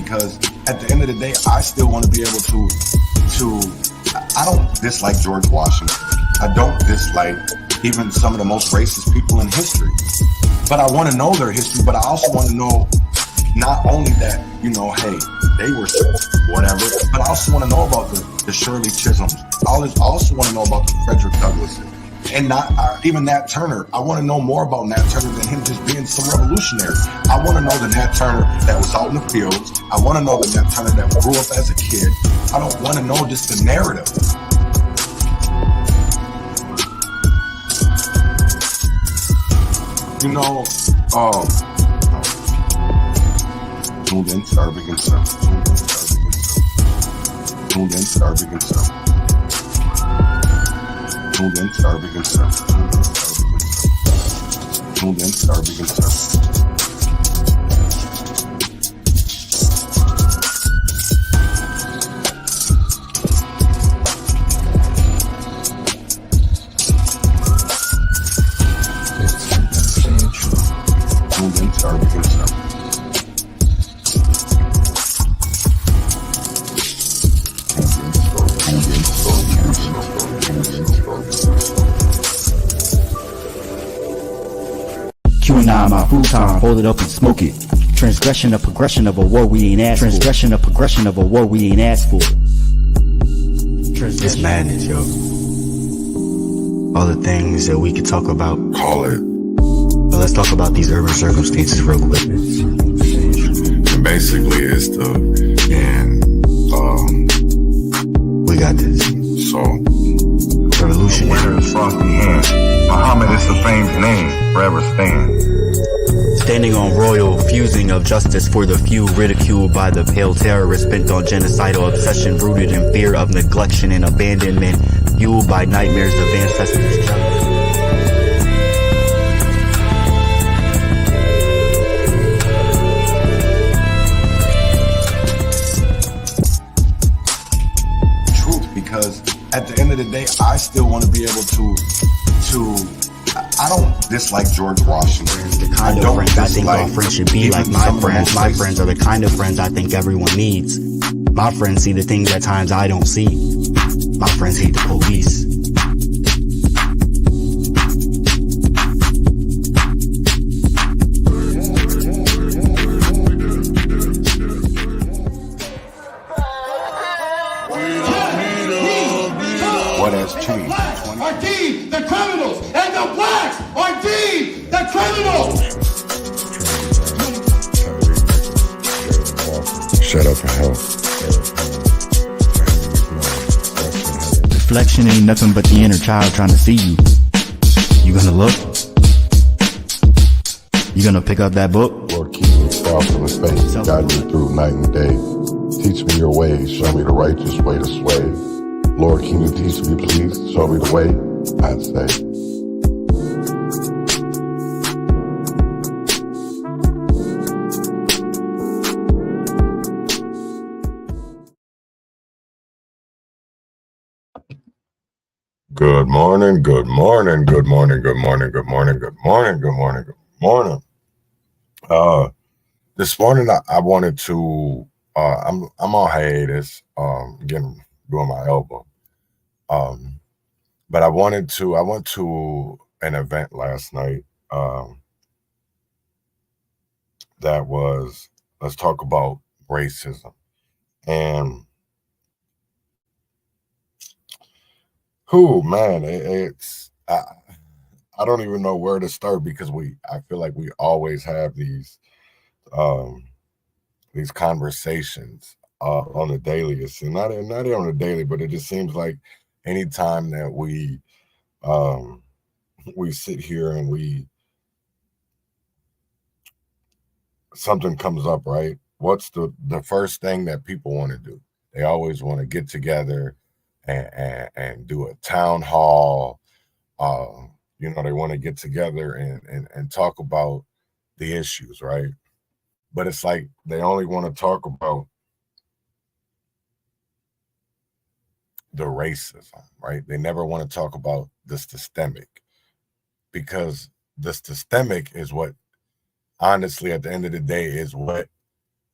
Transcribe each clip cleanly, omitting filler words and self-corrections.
because at the end of the day, I still want to be able I don't dislike George Washington. I don't dislike even some of the most racist people in history. But I want to know their history, but I also want to know not only that, you know, hey, they were whatever, but I also want to know about the Shirley Chisholms. I also want to know about the Frederick Douglasses. And not even Nat Turner. I want to know more about Nat Turner than him just being some revolutionary. I want to know the Nat Turner that was out in the fields. I want to know the Nat Turner that grew up as a kid. I don't want to know just the narrative. You know, tuned in, starving and stuff. Tuned in, starving and stuff. Tuned in, starving and stuff. Tuned in, starving and stuff. Tuned in, starving and stuff. Q9, my food time, hold it up and smoke it. Transgression, a progression of a war we ain't asked for. Transgression, a progression of a war we ain't asked for. It's madness, yo. All the things that we could talk about. Call it. But let's talk about these urban circumstances real quick. And basically, it's we got this. So, Revolution. winner is frosty hand. Muhammad is the famed name, forever stand. Standing on royal fusing of justice for the few, ridiculed by the pale terrorists bent on genocidal obsession, rooted in fear of neglection and abandonment, fueled by nightmares of ancestors' jealousy. Because at the end of the day, I still want to be able I don't dislike George Washington. The kind of friends I think all friends should be like my friends. My friends are the kind of friends I think everyone needs. My friends see the things at times I don't see. My friends hate the police. What has changed? Are deemed the criminals, and the blacks are deemed the criminals. Shut up for help. Reflection ain't nothing but the inner child trying to see you. You gonna look? You gonna pick up that book? Lord, keep me far from the faith. Guide me through night and day. Teach me your ways. Show me the righteous way to sway. Lord, can you teach me, please? Show me the way, I'd say. Good morning, good morning, good morning, good morning, good morning, good morning, good morning, good morning. This morning I wanted to, I'm on hiatus, doing my elbow. But I went to an event last night that was, let's talk about racism. And man, I don't even know where to start, because I feel like we always have these conversations on the daily. It's not on the daily, but it just seems like anytime that we sit here and something comes up, right? What's the first thing that people want to do? They always want to get together and do a town hall. They want to get together and talk about the issues, right? But it's like they only want to talk about the racism, right? They never want to talk about the systemic, because the systemic is what, honestly, at the end of the day, is what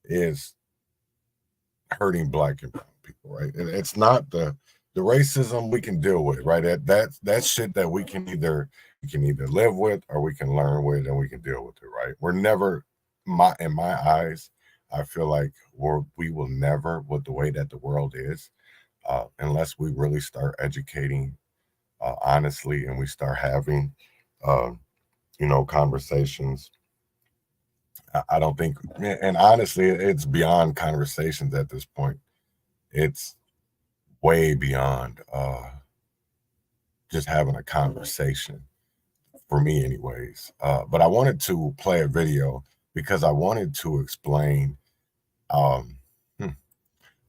is hurting black and brown people, right? And it's not the racism we can deal with, right? That's shit that we can either live with or we can learn with and we can deal with it, right? We're never in my eyes, I feel like we will never, with the way that the world is, unless we really start educating honestly and we start having conversations. I don't think, and honestly, it's beyond conversations at this point. It's way beyond just having a conversation for me anyways. But I wanted to play a video because I wanted to explain um,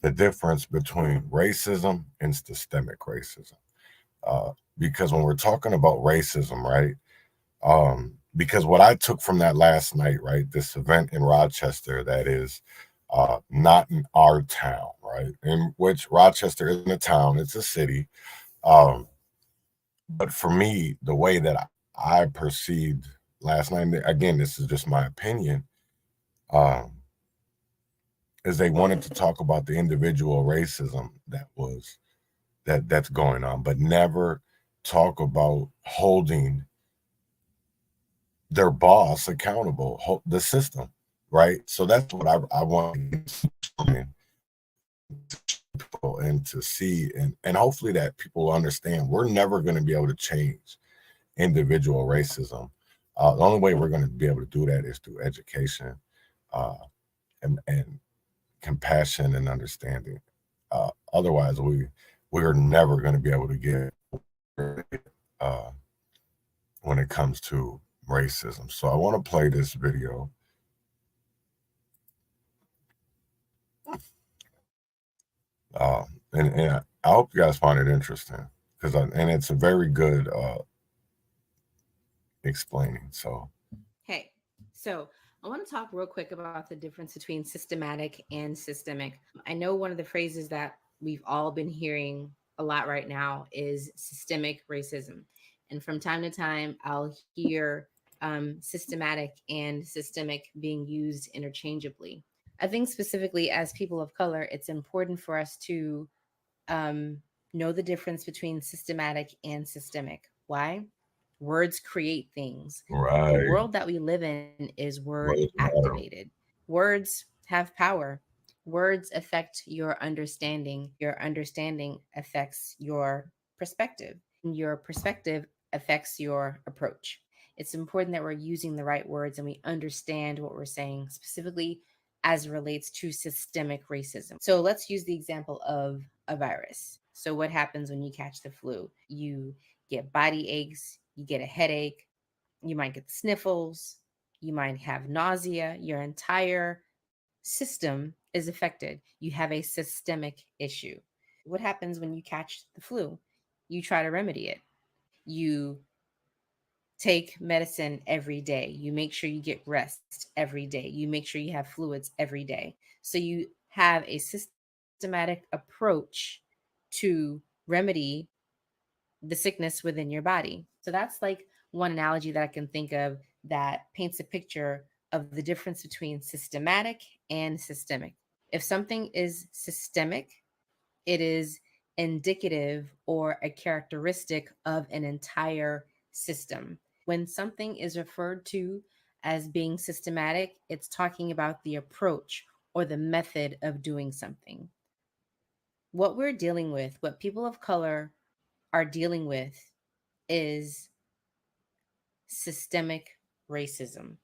the difference between racism and systemic racism. Because when we're talking about racism, right? Because what I took from that last night, right? This event in Rochester that is not in our town, right? In which Rochester isn't a town, it's a city. But for me, the way that I perceived last night, and again, this is just my opinion, is they wanted to talk about the individual racism that's going on, but never talk about holding their boss accountable, the system, right? So that's what I want and to see, and hopefully that people understand we're never going to be able to change individual racism. The only way we're going to be able to do that is through education and compassion and understanding. Otherwise, we're never going to be able to get when it comes to racism. So I want to play this video. And I hope you guys find it interesting and it's a very good explaining. So, hey, so I want to talk real quick about the difference between systematic and systemic. I know one of the phrases that we've all been hearing a lot right now is systemic racism. And from time to time, I'll hear systematic and systemic being used interchangeably. I think specifically as people of color, it's important for us to know the difference between systematic and systemic. Why? Words create things. right. The world that we live in is word activated. Words have power. Words affect your understanding. Your understanding affects your perspective. Your perspective affects your approach. It's important that we're using the right words and we understand what we're saying, specifically as it relates to systemic racism. So let's use the example of a virus. So what happens when you catch the flu? You get body aches, you get a headache, you might get the sniffles, you might have nausea, your entire system is affected. You have a systemic issue. What happens when you catch the flu? You try to remedy it. You take medicine every day. You make sure you get rest every day. You make sure you have fluids every day. So you have a systematic approach to remedy the sickness within your body. So that's like one analogy that I can think of that paints a picture of the difference between systematic and systemic. If something is systemic, it is indicative or a characteristic of an entire system. When something is referred to as being systematic, it's talking about the approach or the method of doing something. What we're dealing with, what people of color are dealing with, is systemic racism.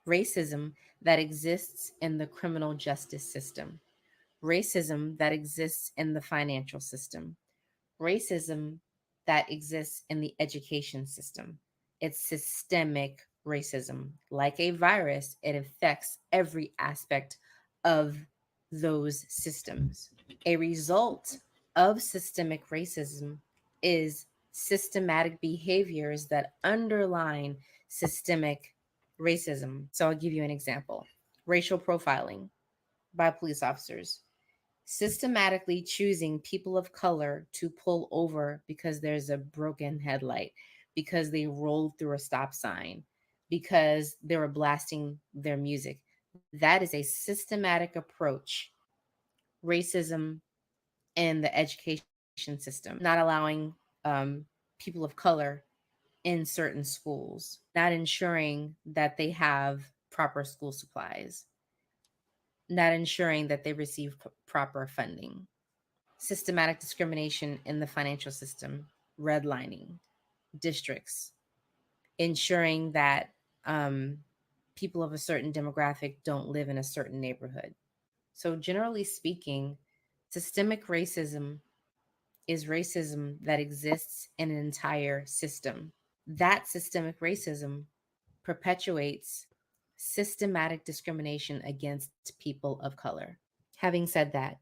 Racism that exists in the criminal justice system, racism that exists in the financial system, racism that exists in the education system. It's systemic racism. Like a virus, it affects every aspect of those systems. A result of systemic racism is systematic behaviors that underline systemic racism. So I'll give you an example. Racial profiling by police officers, systematically choosing people of color to pull over because there's a broken headlight, because they rolled through a stop sign, because they were blasting their music. That is a systematic approach racism in the education system, not allowing people of color in certain schools, not ensuring that they have proper school supplies, not ensuring that they receive proper funding, systematic discrimination in the financial system, redlining districts, ensuring that people of a certain demographic don't live in a certain neighborhood. So, generally speaking, systemic racism is racism that exists in an entire system. That systemic racism perpetuates systematic discrimination against people of color. Having said that,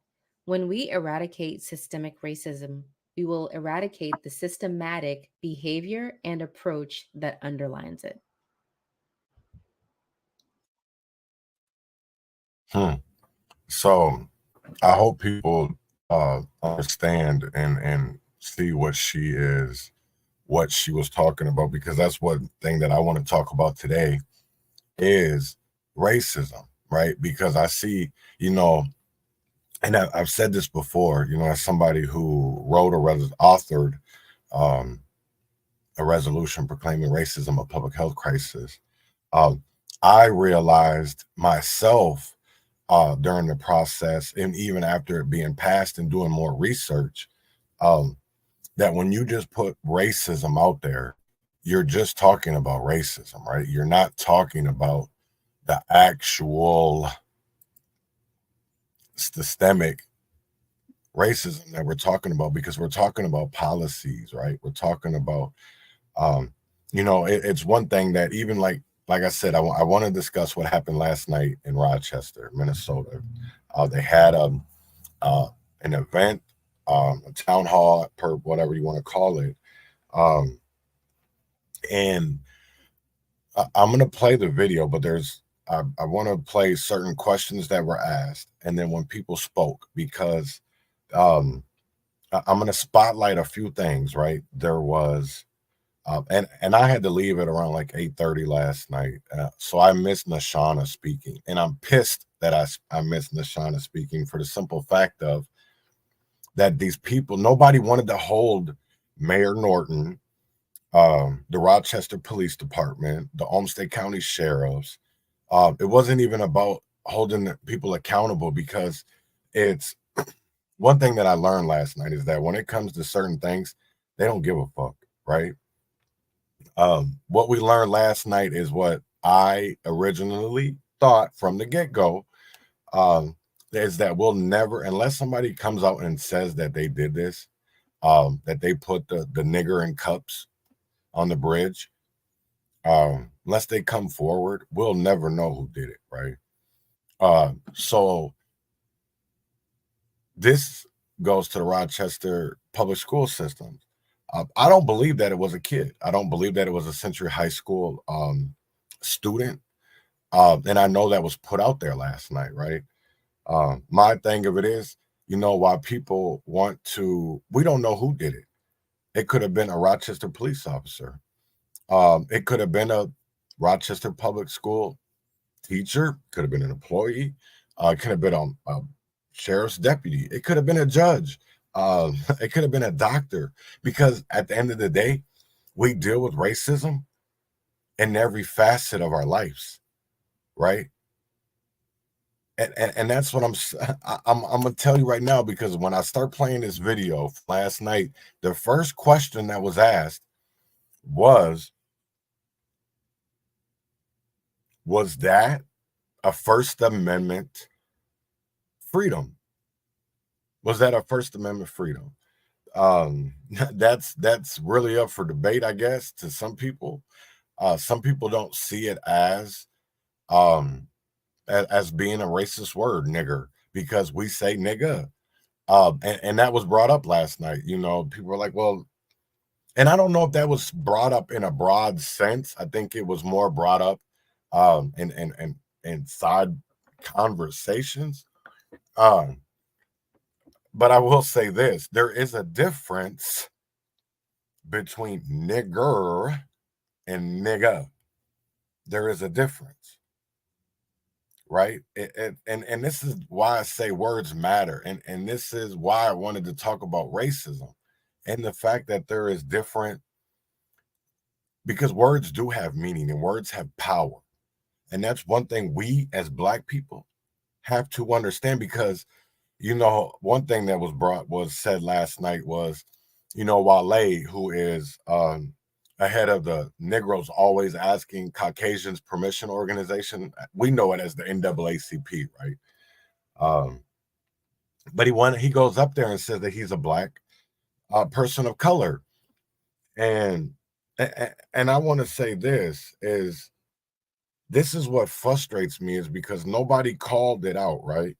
when we eradicate systemic racism, we will eradicate the systematic behavior and approach that underlines it. So I hope people understand and see what she was talking about, because that's one thing that I want to talk about today is racism, right? Because I see, and I've said this before, as somebody who authored um, a resolution proclaiming racism a public health crisis. I realized myself during the process, and even after it being passed and doing more research, that when you just put racism out there, you're just talking about racism, right? You're not talking about the actual systemic racism that we're talking about, because we're talking about policies, right? We're talking about, it's one thing that even like I said, I want to discuss what happened last night in Rochester, Minnesota. They had an event, a town hall, per whatever you want to call it, and I'm going to play the video, but I want to play certain questions that were asked, and then when people spoke, because I'm going to spotlight a few things, right? There was, and I had to leave at around like 8:30 last night, so I missed Nashana speaking, and I'm pissed that I missed Nashana speaking for the simple fact of that these people, nobody wanted to hold Mayor Norton, the Rochester Police Department, the Olmsted County Sheriffs. It wasn't even about holding people accountable, because it's one thing that I learned last night is that when it comes to certain things, they don't give a fuck, right? What we learned last night is what I originally thought from the get-go, is that we'll never, unless somebody comes out and says that they did this, that they put the nigger in cups on the bridge, unless they come forward, we'll never know who did it, right? So this goes to the Rochester public school system. I don't believe that it was a kid. I don't believe that it was a Century High School student. And I know that was put out there last night, right? My thing of it is, why people want to, we don't know who did it. It could have been a Rochester police officer. It could have been a Rochester public school teacher, could have been an employee, it could have been a sheriff's deputy, it could have been a judge, it could have been a doctor, because at the end of the day, we deal with racism in every facet of our lives, right? And that's what I'm gonna tell you right now, because when I start playing this video last night, the first question that was asked was that a First Amendment freedom? Was that a First Amendment freedom? That's really up for debate, I guess, to some people. Some people don't see it as being a racist word, nigger, because we say nigga. And that was brought up last night. People were like, well, and I don't know if that was brought up in a broad sense. I think it was more brought up in side conversations. But I will say this, there is a difference between nigger and nigga. There is a difference, right? And this is why I say words matter, and this is why I wanted to talk about racism and the fact that there is different, because words do have meaning and words have power, and that's one thing we as Black people have to understand. Because one thing that was said last night was, Wale, who is ahead of the Negroes Always Asking Caucasians Permission organization. We know it as the NAACP, right? But he goes up there and says that he's a Black person of color, and I want to say this is what frustrates me, is because nobody called it out, right?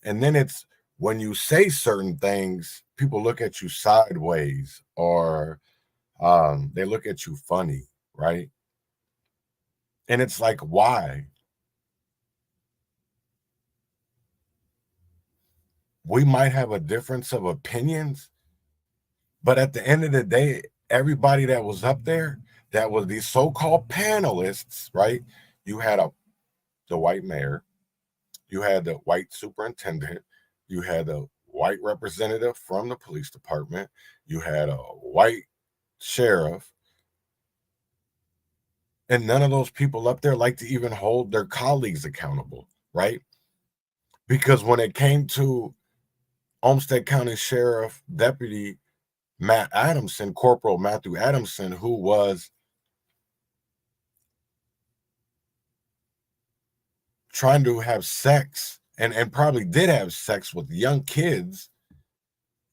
And then it's when you say certain things, people look at you sideways, or they look at you funny, right? And it's like, why? We might have a difference of opinions, but at the end of the day, everybody that was up there, that was these so-called panelists, right? You had the white mayor, you had the white superintendent, you had a white representative from the police department, you had a white sheriff, and none of those people up there like to even hold their colleagues accountable, right? Because when it came to Olmsted County Sheriff Deputy Matt Adamson, Corporal Matthew Adamson, who was trying to have sex and probably did have sex with young kids,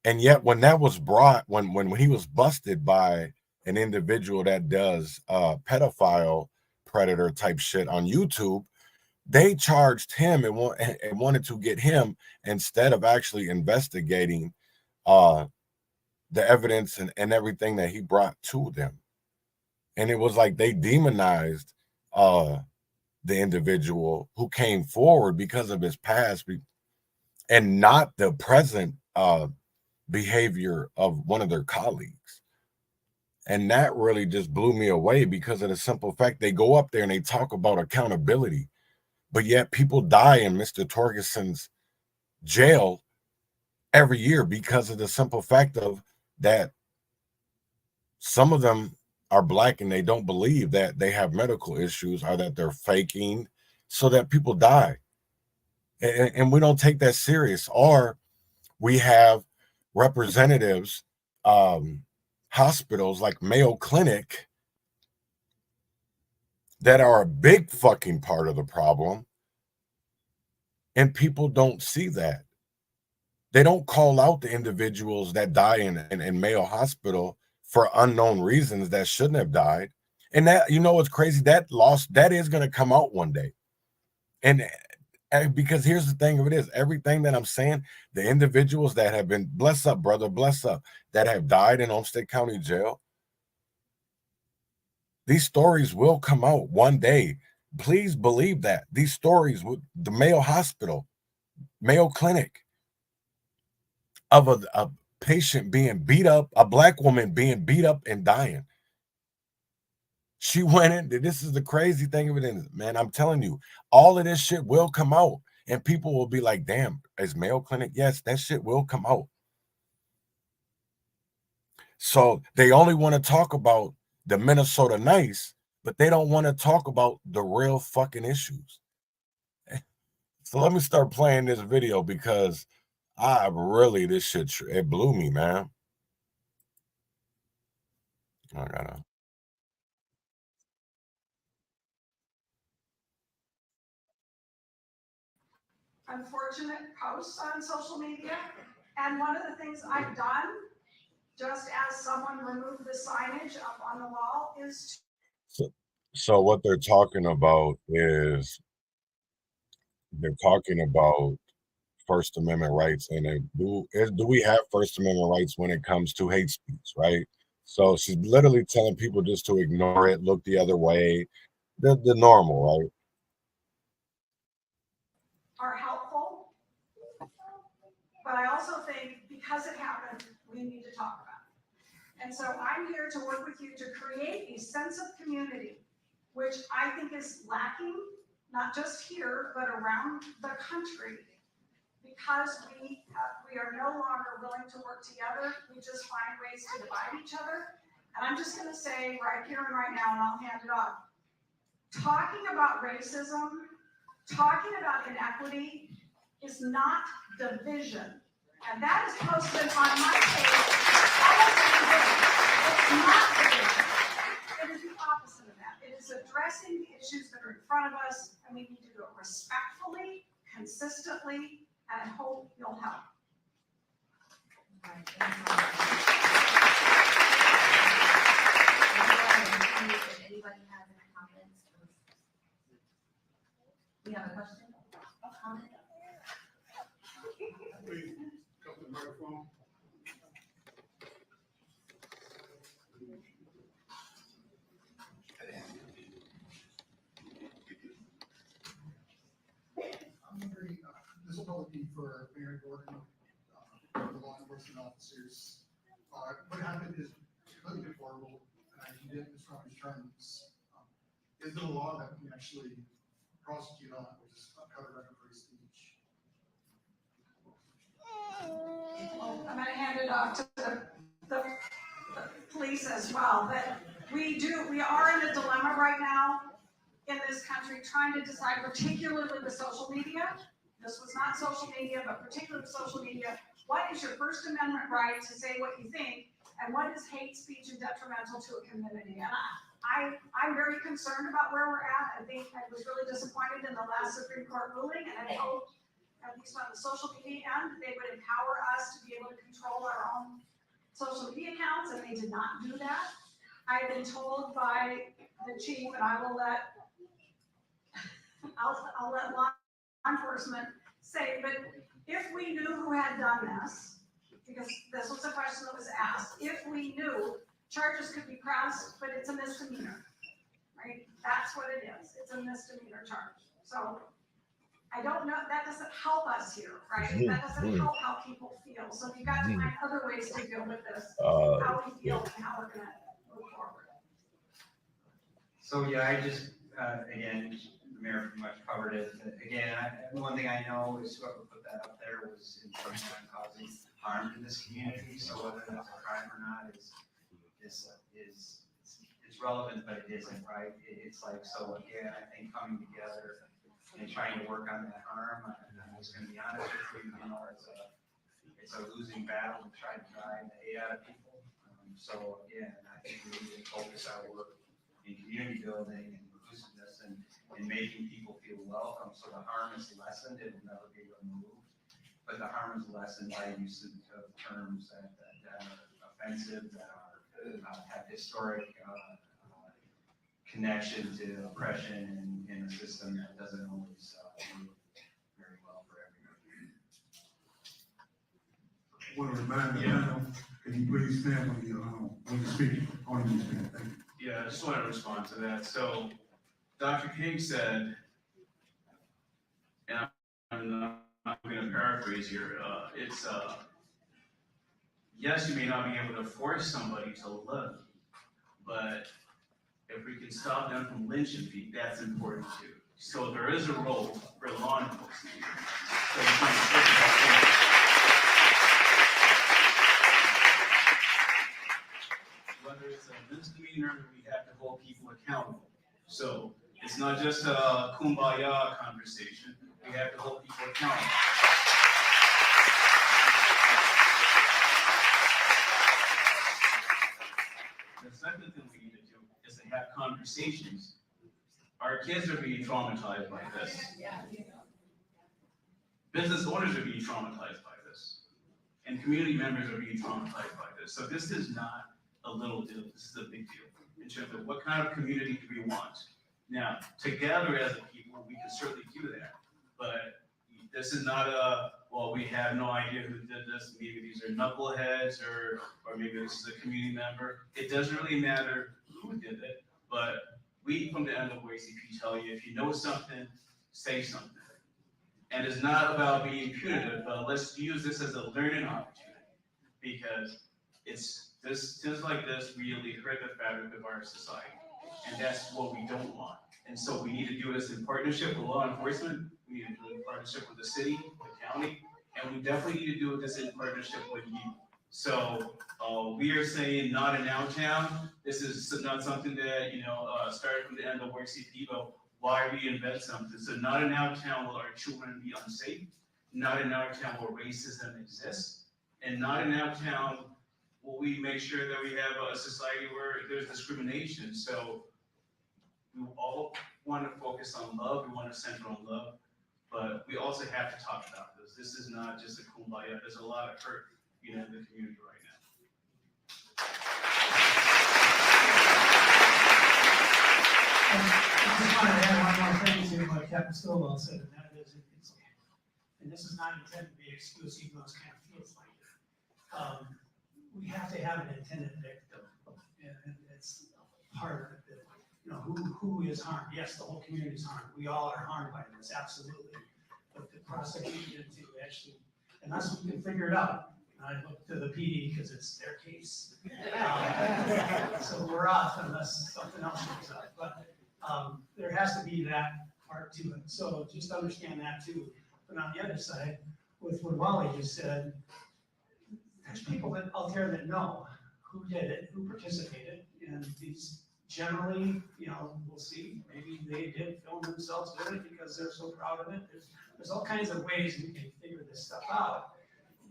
and yet when that was brought, when he was busted by an individual that does pedophile predator type shit on YouTube, they charged him and wanted to get him, instead of actually investigating the evidence and everything that he brought to them. And it was like they demonized the individual who came forward because of his past, and not the present behavior of one of their colleagues. And that really just blew me away, because of the simple fact they go up there and they talk about accountability, but yet people die in Mr. Torgerson's jail every year because of the simple fact of that some of them are Black and they don't believe that they have medical issues, or that they're faking so that people die. And we don't take that serious. Or we have representatives, hospitals like Mayo Clinic, that are a big fucking part of the problem, and people don't see that. They don't call out the individuals that die in Mayo Hospital for unknown reasons that shouldn't have died. And that, what's crazy, that is going to come out one day. And because here's the thing of it is, everything that I'm saying, the individuals that have been, bless up, brother, bless up, that have died in Olmsted County Jail, these stories will come out one day. Please believe that. These stories with the Mayo Hospital, Mayo Clinic, of a patient being beat up, a Black woman being beat up and dying. She went in. This is the crazy thing of it is, man, I'm telling you, all of this shit will come out, and people will be like, damn, is Mayo Clinic? Yes, that shit will come out. So they only want to talk about the Minnesota nice, but they don't want to talk about the real fucking issues. So let me start playing this video, because this shit, it blew me, man. I gotta. Unfortunate posts on social media. And one of the things I've done, just as someone removed the signage up on the wall, is So what they're talking about is they're talking about First Amendment rights, and do we have First Amendment rights when it comes to hate speech, right? So she's literally telling people just to ignore it, look the other way, the normal, right? are helpful. But I also think because it happened, we need to talk about it. And so I'm here to work with you to create a sense of community, which I think is lacking not just here, but around the country, because we are no longer willing to work together. We just find ways to divide each other. And I'm just going to say right here and right now, and I'll hand it off. Talking about racism, talking about inequity is not division. And that is posted on my page almost every day. It's not division. It is the opposite of that. It is addressing the issues that are in front of us, and we need to do it respectfully, consistently, and I hope you'll help. Anybody have any comments? We have a question? A comment? Please come to the microphone. I'm wondering, this will probably be for Mayor Gordon, the law enforcement officers. What happened is completely deplorable, and he didn't describe his terms. Is there a law that we can actually prosecute on, which is covered under free speech? I'm going to hand it off to the police as well, but we are in a dilemma right now in this country trying to decide, particularly with social media. This was not social media, but particularly with social media. What is your First Amendment right to say what you think, and what is hate speech and detrimental to a community? And I'm very concerned about where we're at. I think I was really disappointed in the last Supreme Court ruling, and I hope, at least on the social media end, they would empower us to be able to control our own social media accounts, and they did not do that. I've been told by the chief, and I'll let law enforcement say, but if we knew who had done this, because this was a question that was asked, if we knew, charges could be pressed, but it's a misdemeanor, right? That's what it is. It's a misdemeanor charge. So I don't know, that doesn't help us here, right? That doesn't help how people feel. So we've got to find other ways to deal with this, how we feel and how we're gonna move forward. So yeah, I just, again, the mayor pretty much covered it. Again, one thing I know is whoever put that up there was intentionally causing harm to this community. So whether that's a crime or not is relevant, but it isn't, right? It's like, so again, I think coming together and trying to work on that harm, I'm just going to be honest with you, it's a losing battle to try to drive the hate out of people. So again, I think we need to focus our work in community building and inclusiveness and making people feel welcome. So the harm is lessened, it will never be removed, but the harm is lessened by use of terms that are offensive, that are have historic connection to oppression in a system that doesn't always work very well for everybody. Want to remind you, can you please stand when you speak? On you stand. Thank you. Yeah, I just want to respond to that. So, Dr. King said, and I'm going to paraphrase here. It's yes, you may not be able to force somebody to love you, but if we can stop them from lynching people, that's important too. So there is a role for law enforcement. So whether it's a misdemeanor, we have to hold people accountable. So it's not just a kumbaya conversation. We have to hold people accountable. The second thing we need to do is to have conversations. Our kids are being traumatized by this. Business owners are being traumatized by this. And community members are being traumatized by this. So this is not a little deal, this is a big deal in terms of what kind of community do we want. Now, together as a people, we can certainly do that. But this is not a, well, we have no idea who did this. Maybe these are knuckleheads or maybe this is a community member. It doesn't really matter who did it, but we from the NAACP tell you, if you know something, say something. And it's not about being punitive, but let's use this as a learning opportunity because it's this, things like this really hurt the fabric of our society. And that's what we don't want. And so we need to do this in partnership with law enforcement, we need to do it in partnership with the city, the county, and we definitely need to do this in partnership with you. So we are saying not in our town. This is not something that, started from the end of WorkCP, but why reinvent something? So not in our town will our children be unsafe, not in our town will racism exist, and not in our town will we make sure that we have a society where there's discrimination. So we all want to focus on love, we want to center on love, but we also have to talk about this. This is not just a kumbaya, there's a lot of hurt, in the community right now. I just want to add one more thing to what Captain Stillwell said, and that is, and this is not intended to be exclusive, even though it kind of feels like it. We have to have an intended victim, and it's part of it. Who is harmed? Yes, the whole community is harmed. We all are harmed by this, absolutely. But the prosecution to actually, unless we can figure it out, I look to the PD because it's their case. So we're off unless something else shows up. But there has to be that part to it. So just understand that too. But on the other side, with what Wally just said, there's people out there that know who did it, who participated, and these generally, we'll see, maybe they did film themselves doing it because they're so proud of it. There's all kinds of ways we can figure this stuff out.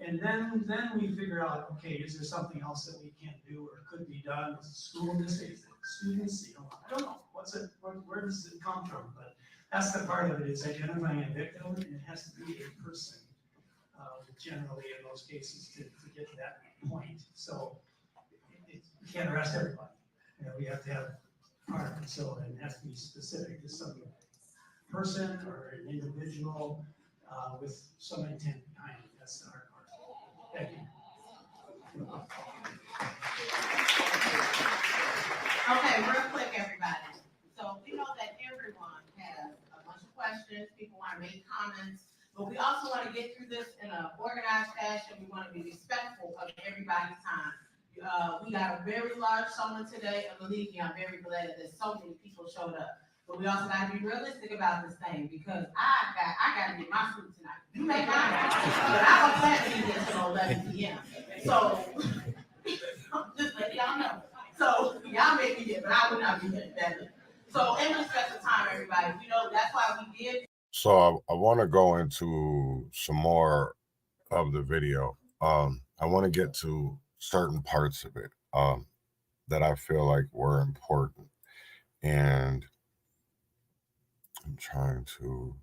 And then we figure out, okay, is there something else that we can do or could be done? Is it school districts, students, I don't know. Where does it come from? But that's the part of it, is identifying a victim, and it has to be a person, generally in those cases, to get to that point. So you can't arrest everybody. We have to have part of it, so it has to be specific to some person or an individual with some intent behind it. That's the hard part. Thank you. Okay, real quick, everybody. So we know that everyone has a bunch of questions. People want to make comments, but we also want to get through this in an organized fashion. We want to be respectful of everybody's time. We got a very large showing today, and believe me, I'm very glad that so many people showed up. But we also got to be realistic about this thing, because I got to get my food tonight. You make mine, but I don't plan to be here until 11 p.m. So just let y'all know. So y'all may be here, but I will not be here that late. So in respect of time, everybody, that's why we did. So I want to go into some more of the video. I want to get to certain parts of it that I feel like were important, and I'm trying to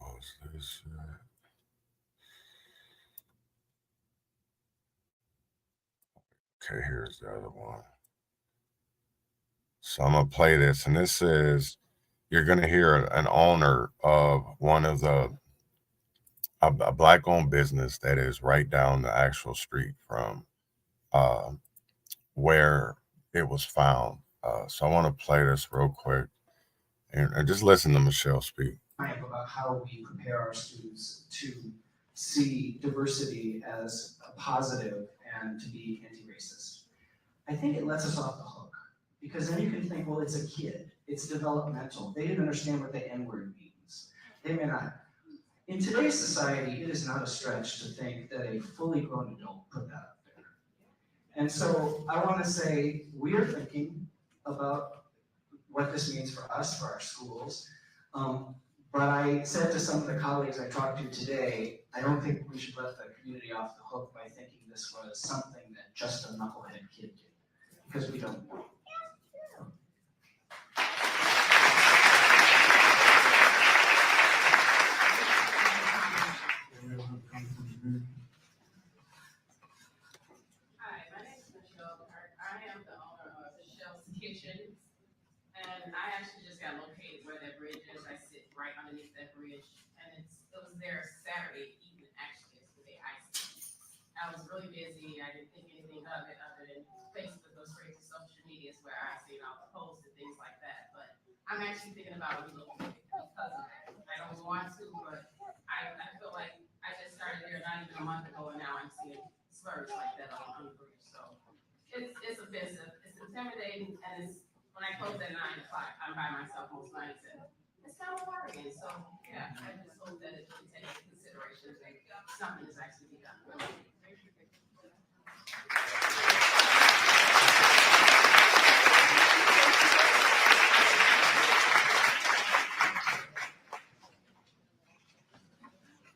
pause this. Okay, here's the other one. So I'm gonna play this, and this is, you're gonna hear an owner of one of a Black-owned business that is right down the actual street from where it was found. So I want to play this real quick and just listen to Michelle speak. About how we prepare our students to see diversity as a positive and to be anti-racist. I think it lets us off the hook, because then you can think, well, it's a kid, it's developmental, they didn't understand what the N-word means. They may not. In today's society, it is not a stretch to think that a fully grown adult put that up there. And so I want to say, we are thinking about what this means for us, for our schools. But I said to some of the colleagues I talked to today, I don't think we should let the community off the hook by thinking this was something that just a knucklehead kid did, because we don't know. Hi, my name is Michelle. I am the owner of Michelle's Kitchen, and I actually just got located where that bridge is. I sit right underneath that bridge, and it was there Saturday evening, actually. It's the day I see. I was really busy. I didn't think anything of it other than Facebook goes straight to social media, is where I see all the posts and things like that. But I'm actually thinking about relocating because of that. I don't want to, but I feel like I just started there not even a month ago, and now I'm seeing slurs like that on the bridge. So it's offensive, it's intimidating, and it's, when I close at 9 o'clock. I'm by myself most nights, and it's kind of boring. And so, yeah, I just hope that it can take into consideration that something is actually being done.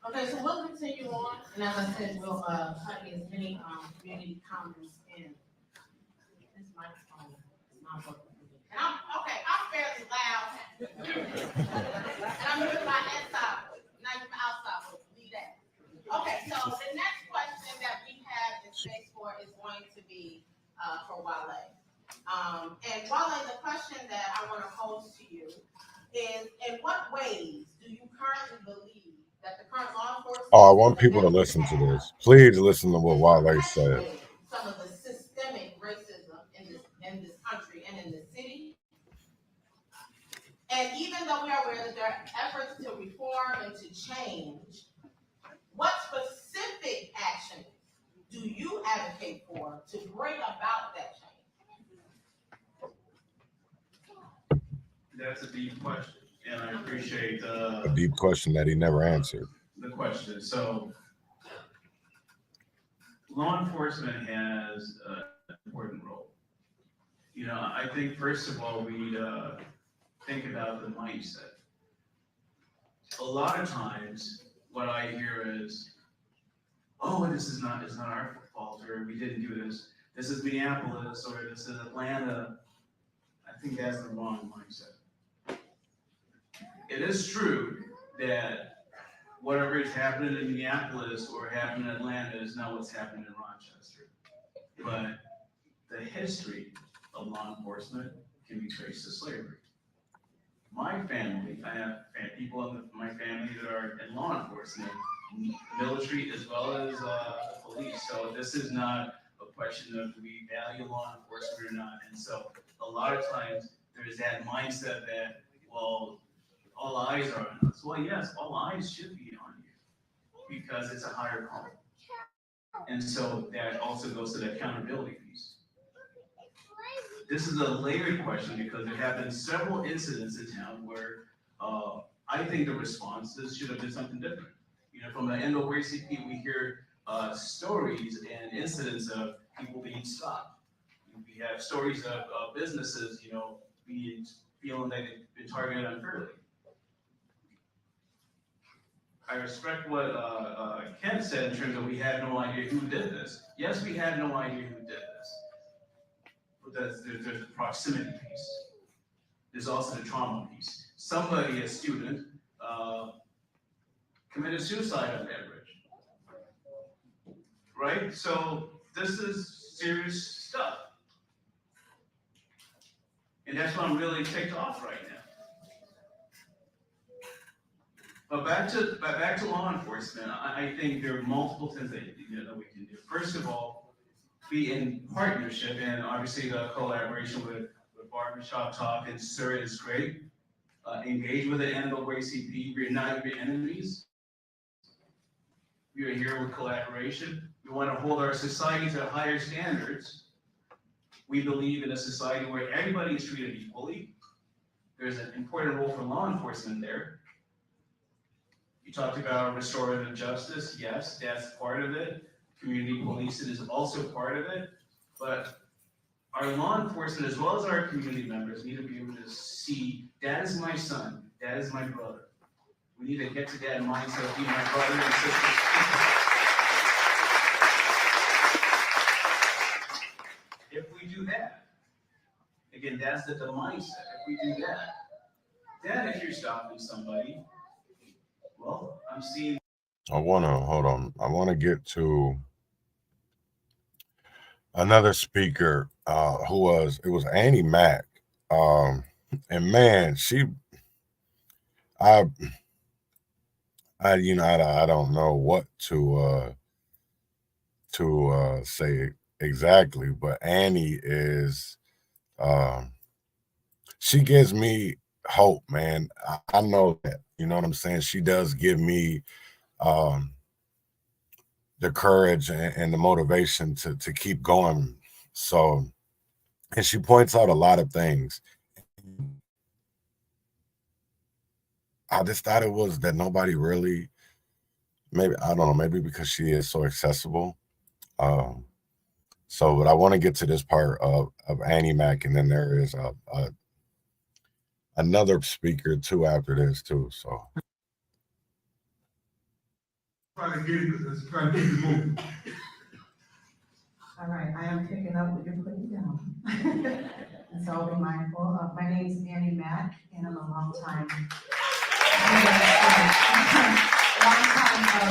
Okay, so we'll continue on, and as I said, we'll try to get as many community comments in. This microphone is not working for me. And I'm fairly loud. And I'm using my inside, not using my outside, but leave that. Okay, so the next question that we have in space for is going to be for Wale. And Wale, the question that I want to pose to you is, in what ways do you currently believe that the current law enforcement... Oh, I want people to listen to this. Please listen to what Wale said. Some of the systemic racism in this country and in the city. And even though we are aware that there are efforts to reform and to change, what specific actions do you advocate for to bring about that change? That's a deep question, and I appreciate A deep question that he never answered. the question. So, law enforcement has an important role. You know, I think first of all, we think about the mindset. A lot of times, what I hear is, "Oh, this is not our fault, or we didn't do this. This is Minneapolis, or this is Atlanta." I think that's the wrong mindset. It is true that whatever is happening in Minneapolis or happening in Atlanta is not what's happening in Rochester. But the history of law enforcement can be traced to slavery. My family, I have people in my family that are in law enforcement, military as well as police. So this is not a question of do we value law enforcement or not. And so a lot of times there's that mindset that, well, all eyes are on us. Well, yes, all eyes should be on you because it's a higher calling. And so that also goes to the accountability piece. This is a layered question because there have been several incidents in town where I think the responses should have been something different. You know, from the NAACP, we hear stories and incidents of people being stopped. We have stories of businesses, you know, feeling that they've been targeted unfairly. I respect what Ken said in terms of we had no idea who did this. Yes, we had no idea who did this. But there's the proximity piece. There's also the trauma piece. Somebody, a student, committed suicide on that bridge. Right? So this is serious stuff. And that's why I'm really ticked off right now. But back to law enforcement, I think there are multiple things that we can do. First of all, be in partnership, and obviously the collaboration with Barbershop Talk and SIR is great. Engage with the NAACP, we're not your enemies. We are here with collaboration. We want to hold our society to higher standards. We believe in a society where everybody is treated equally. There's an important role for law enforcement there. You talked about restorative justice. Yes, that's part of it. Community policing is also part of it. But our law enforcement, as well as our community members, need to be able to see, that is my son, that is my brother. We need to get to that mindset of being my brother and sister. If we do that, again, that's the mindset. If we do that, then if you're stopping somebody, well, I'm seeing. Hold on. I want to get to another speaker it was Annie Mac. And man, I don't know what to say exactly, but Annie is, she gives me hope, man. I know that, you know what I'm saying? She does give me the courage and the motivation to keep going. So, and she points out a lot of things. I just thought it was that nobody really, maybe, I don't know, maybe because she is so accessible. So, but I want to get to this part of Annie Mac, and then there is another speaker too after this too. So. Try to get it, let's try to get it moving. All right, I am picking up what you're putting down. And so I'll be mindful of, my name is Annie Mack, and I'm a longtime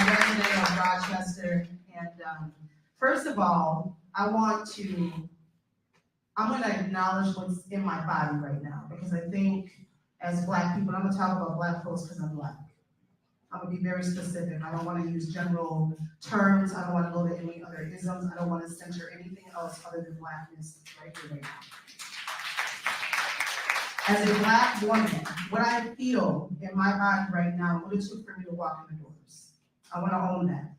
resident of Rochester. And first of all, I'm gonna acknowledge what's in my body right now, because I think as Black people, I'm gonna talk about Black folks because I'm Black. I'm gonna be very specific. I don't want to use general terms. I don't want to go to any other isms. I don't want to center anything else other than Blackness right here, right now. As a Black woman, what I feel in my body right now, what it took for me to walk in the doors. I want to own that.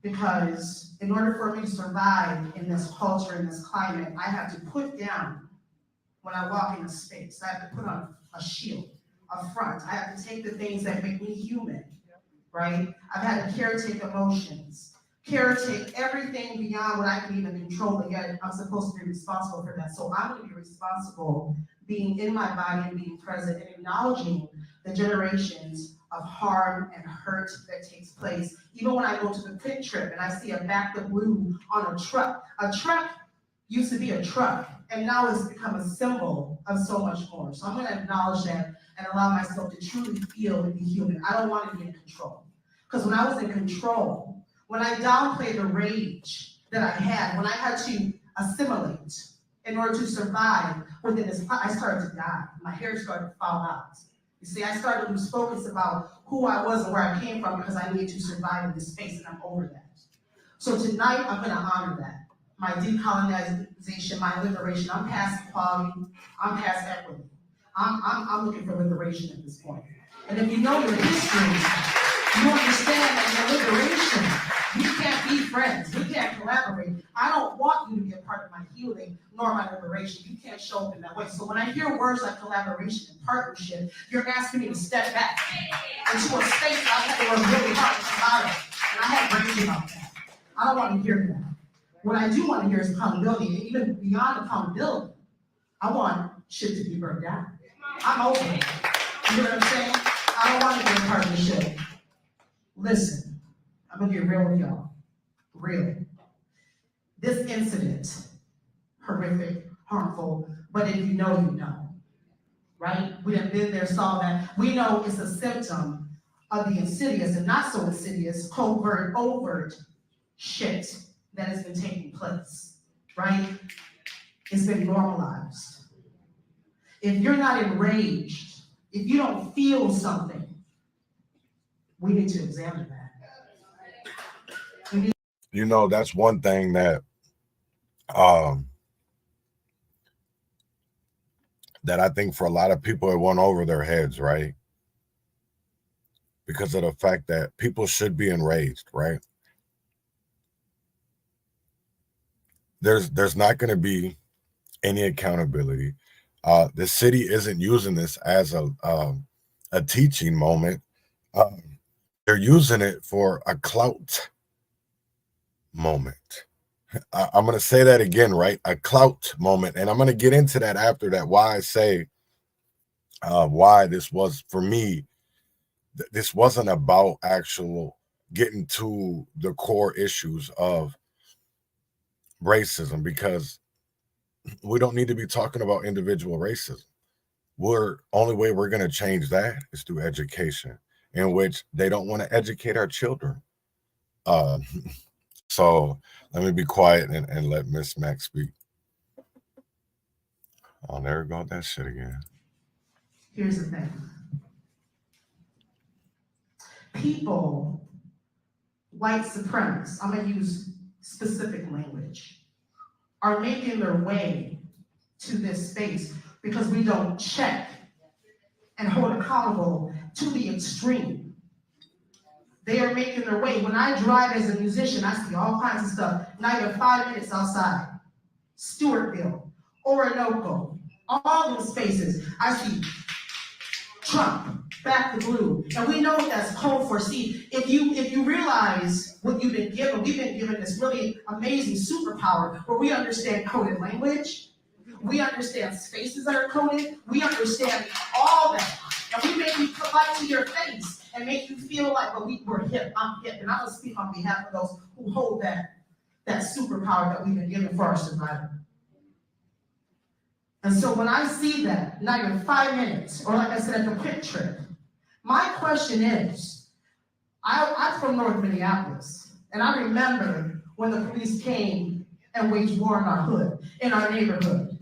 Because in order for me to survive in this culture, in this climate, I have to put down, when I walk in a space, I have to put on a shield, a front. I have to take the things that make me human. Right? I've had to caretake emotions, caretake everything beyond what I can even control, but yet I'm supposed to be responsible for that. So I'm going to be responsible being in my body and being present and acknowledging the generations of harm and hurt that takes place. Even when I go to the Quick Trip and I see a back of blue on a truck used to be a truck, and now it's become a symbol of so much more. So I'm going to acknowledge that and allow myself to truly feel and be human. I don't want to be in control. Because when I was in control, when I downplayed the rage that I had, when I had to assimilate in order to survive within this, I started to die. My hair started to fall out. You see, I started to lose focus about who I was and where I came from because I needed to survive in this space, and I'm over that. So tonight, I'm going to honor that. My decolonization, my liberation. I'm past equality. I'm past equity. I'm looking for liberation at this point. And if you know your history, you understand that your liberation, we can't be friends. We can't collaborate. I don't want you to be a part of my healing nor my liberation. You can't show up in that way. So when I hear words like collaboration and partnership, you're asking me to step back into a space that I had to work really hard to survive. And I had rage about that. I don't want to hear that. What I do want to hear is accountability. And even beyond accountability, I want shit to be burned down. I'm open. You know what I'm saying? I don't want to be a part of the shit. Listen, I'm gonna get real with y'all. Real. This incident, horrific, harmful, but if you know, you know. Right? We have been there, saw that. We know it's a symptom of the insidious and not so insidious, covert, overt shit that has been taking place. Right? It's been normalized. If you're not enraged, if you don't feel something, we need to examine that. You know, that's one thing that that I think for a lot of people it went over their heads, right? Because of the fact that people should be enraged, right? There's not going to be any accountability. The city isn't using this as a teaching moment. They're using it for a clout moment. I'm going to say that again, right? A clout moment. And I'm going to get into that after that, why I say why this was, for me, this wasn't about actual getting to the core issues of racism, because we don't need to be talking about individual racism. Only way we're going to change that is through education, in which they don't want to educate our children. So let me be quiet and let Miss Mac speak. Oh, there we go, that shit again. Here's the thing. People, white supremacists, I'm gonna use specific language, are making their way to this space because we don't check and hold accountable to the extreme. They are making their way. When I drive as a musician, I see all kinds of stuff. Not even 5 minutes outside. Stewartville, Orinoco, all those spaces. I see Trump, back the blue. And we know that's code for C. If you realize what you've been given, we've been given this really amazing superpower where we understand coded language, we understand spaces that are coded, we understand all that. And we make you polite to your face and make you feel like, well, we're hip, I'm hip. And I will speak on behalf of those who hold that superpower that we've been given for our survival. And so when I see that, not even 5 minutes, or like I said, at the Quick Trip, my question is, I'm from North Minneapolis, and I remember when the police came and waged war in our hood, in our neighborhood,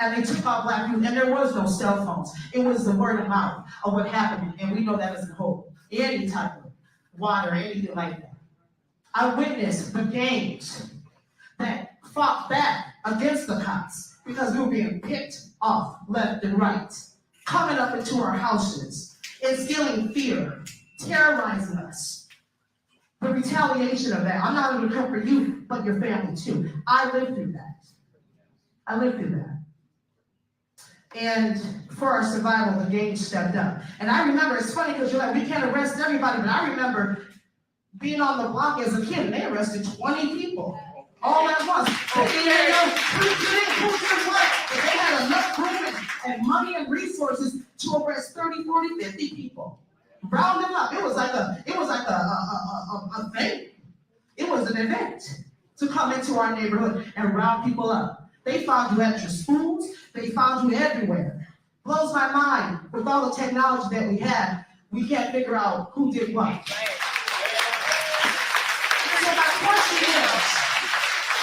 and they took out Black youth, and there was no cell phones. It was the word of mouth of what happened, and we know that doesn't hold any type of water or anything like that. I witnessed the gangs that fought back against the cops, because we were being picked off left and right, coming up into our houses, instilling fear, terrorizing us. The retaliation of that, I'm not going to come for you, but your family too. I lived through that. And for our survival, the gang stepped up. And I remember, it's funny because you're like, we can't arrest everybody, but I remember being on the block as a kid, and they arrested 20 people. All at once. They didn't know who did what, but they had enough room and money and resources to arrest 30, 40, 50 people. Round them up. It was like a thing. It was an event to come into our neighborhood and round people up. They found you at your schools. They found you everywhere. Blows my mind. With all the technology that we have, we can't figure out who did what. So my question is,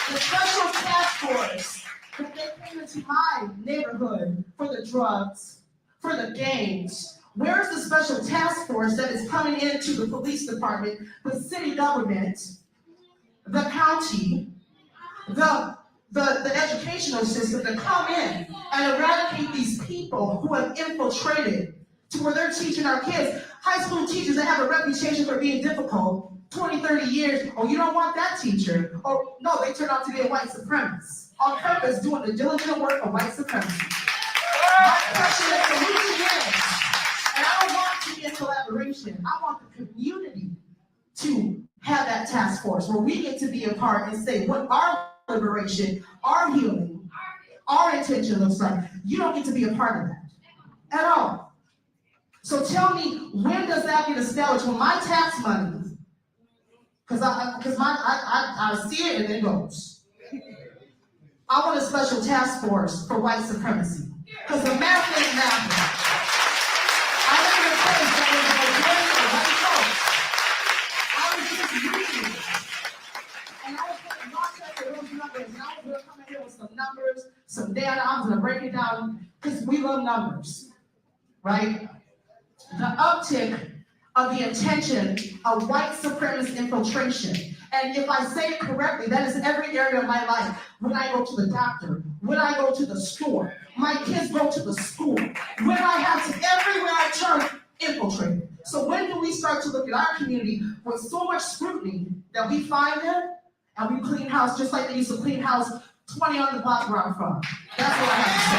the special task force that they came into my neighborhood for the drugs, for the gangs, where's the special task force that is coming into the police department, the city government, the county, the educational system to come in and eradicate these people who have infiltrated to where they're teaching our kids, high school teachers that have a reputation for being difficult, 20, 30 years, oh, you don't want that teacher. Oh, no, they turn out to be a white supremacist on purpose, doing the diligent work of white supremacy. My question is, the reason is, and I don't want to be in collaboration, I want the community to have that task force where we get to be a part and say what our liberation, our healing, our intention looks like. You don't get to be a part of that at all. So tell me, when does that get established? When my tax money, because I see it and it goes. I want a special task force for white supremacy. Because the math ain't math. I live in a place that was a majority of white folks. I was just reading. And I was going to watch out for those numbers. And I was going to come in here with some numbers, some data. I was going to break it down because we love numbers, right? The uptick of the intention of white supremacist infiltration. And if I say it correctly, that is every area of my life. When I go to the doctor, when I go to the store, my kids go to the school, when I have to, everywhere I turn, infiltrated. So when do we start to look at our community with so much scrutiny that we find them and we clean house just like they used to clean house 20 on the block where I'm from? That's what I have to say.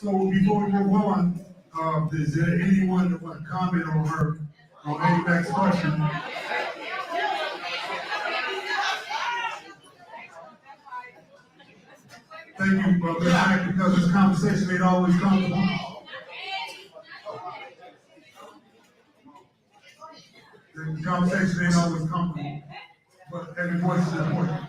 So before we move on, is there anyone that want to comment on any next question? Thank you, because this conversation ain't always comfortable. The conversation ain't always comfortable, but every voice is important.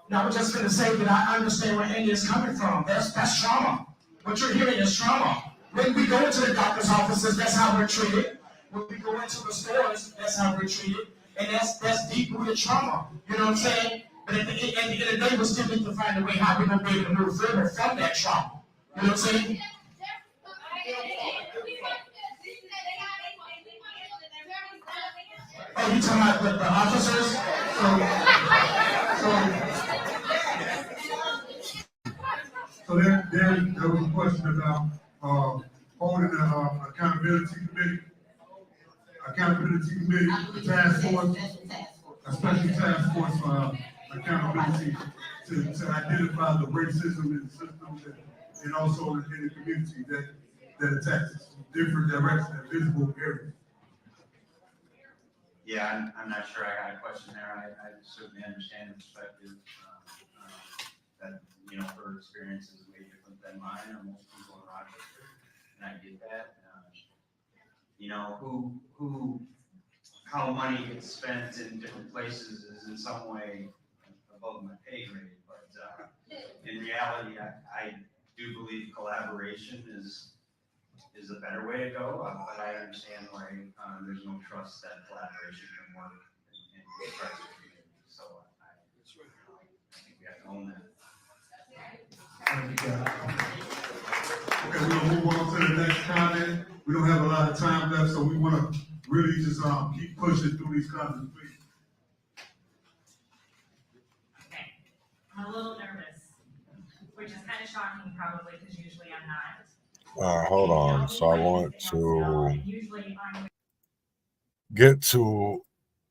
Now, I'm just going to say that I understand where Andy is coming from. That's trauma. What you're hearing is trauma. When we go into the doctor's offices, that's how we're treated. when we go into the stores, that's how we're treated. And that's deep-rooted trauma. You know what I'm saying? But at the end of the day, we still need to find a way how we're going to be able to move forward from that trauma. You know what I'm saying? Oh, you talking about the officers? So there was a question about holding an accountability committee, a task force, a special task force for accountability to identify the racism in the system and also in the community that attacks different directions and visible areas. Yeah, I'm not sure I got a question there. I certainly understand the perspective that, you know, her experience is way different than mine or most people in Rochester, and I get that. You know, how money gets spent in different places is in some way above my pay grade, but in reality, I do believe collaboration is a better way to go, but I understand why there's no trust that collaboration can work in parts of the community. So I think we have to own that. Okay, we're gonna move on to the next comment. We don't have a lot of time left, so we want to really just keep pushing through these comments, please. Okay, I'm a little nervous, which is kind of shocking probably because usually I'm not. Hold on. So I want to get to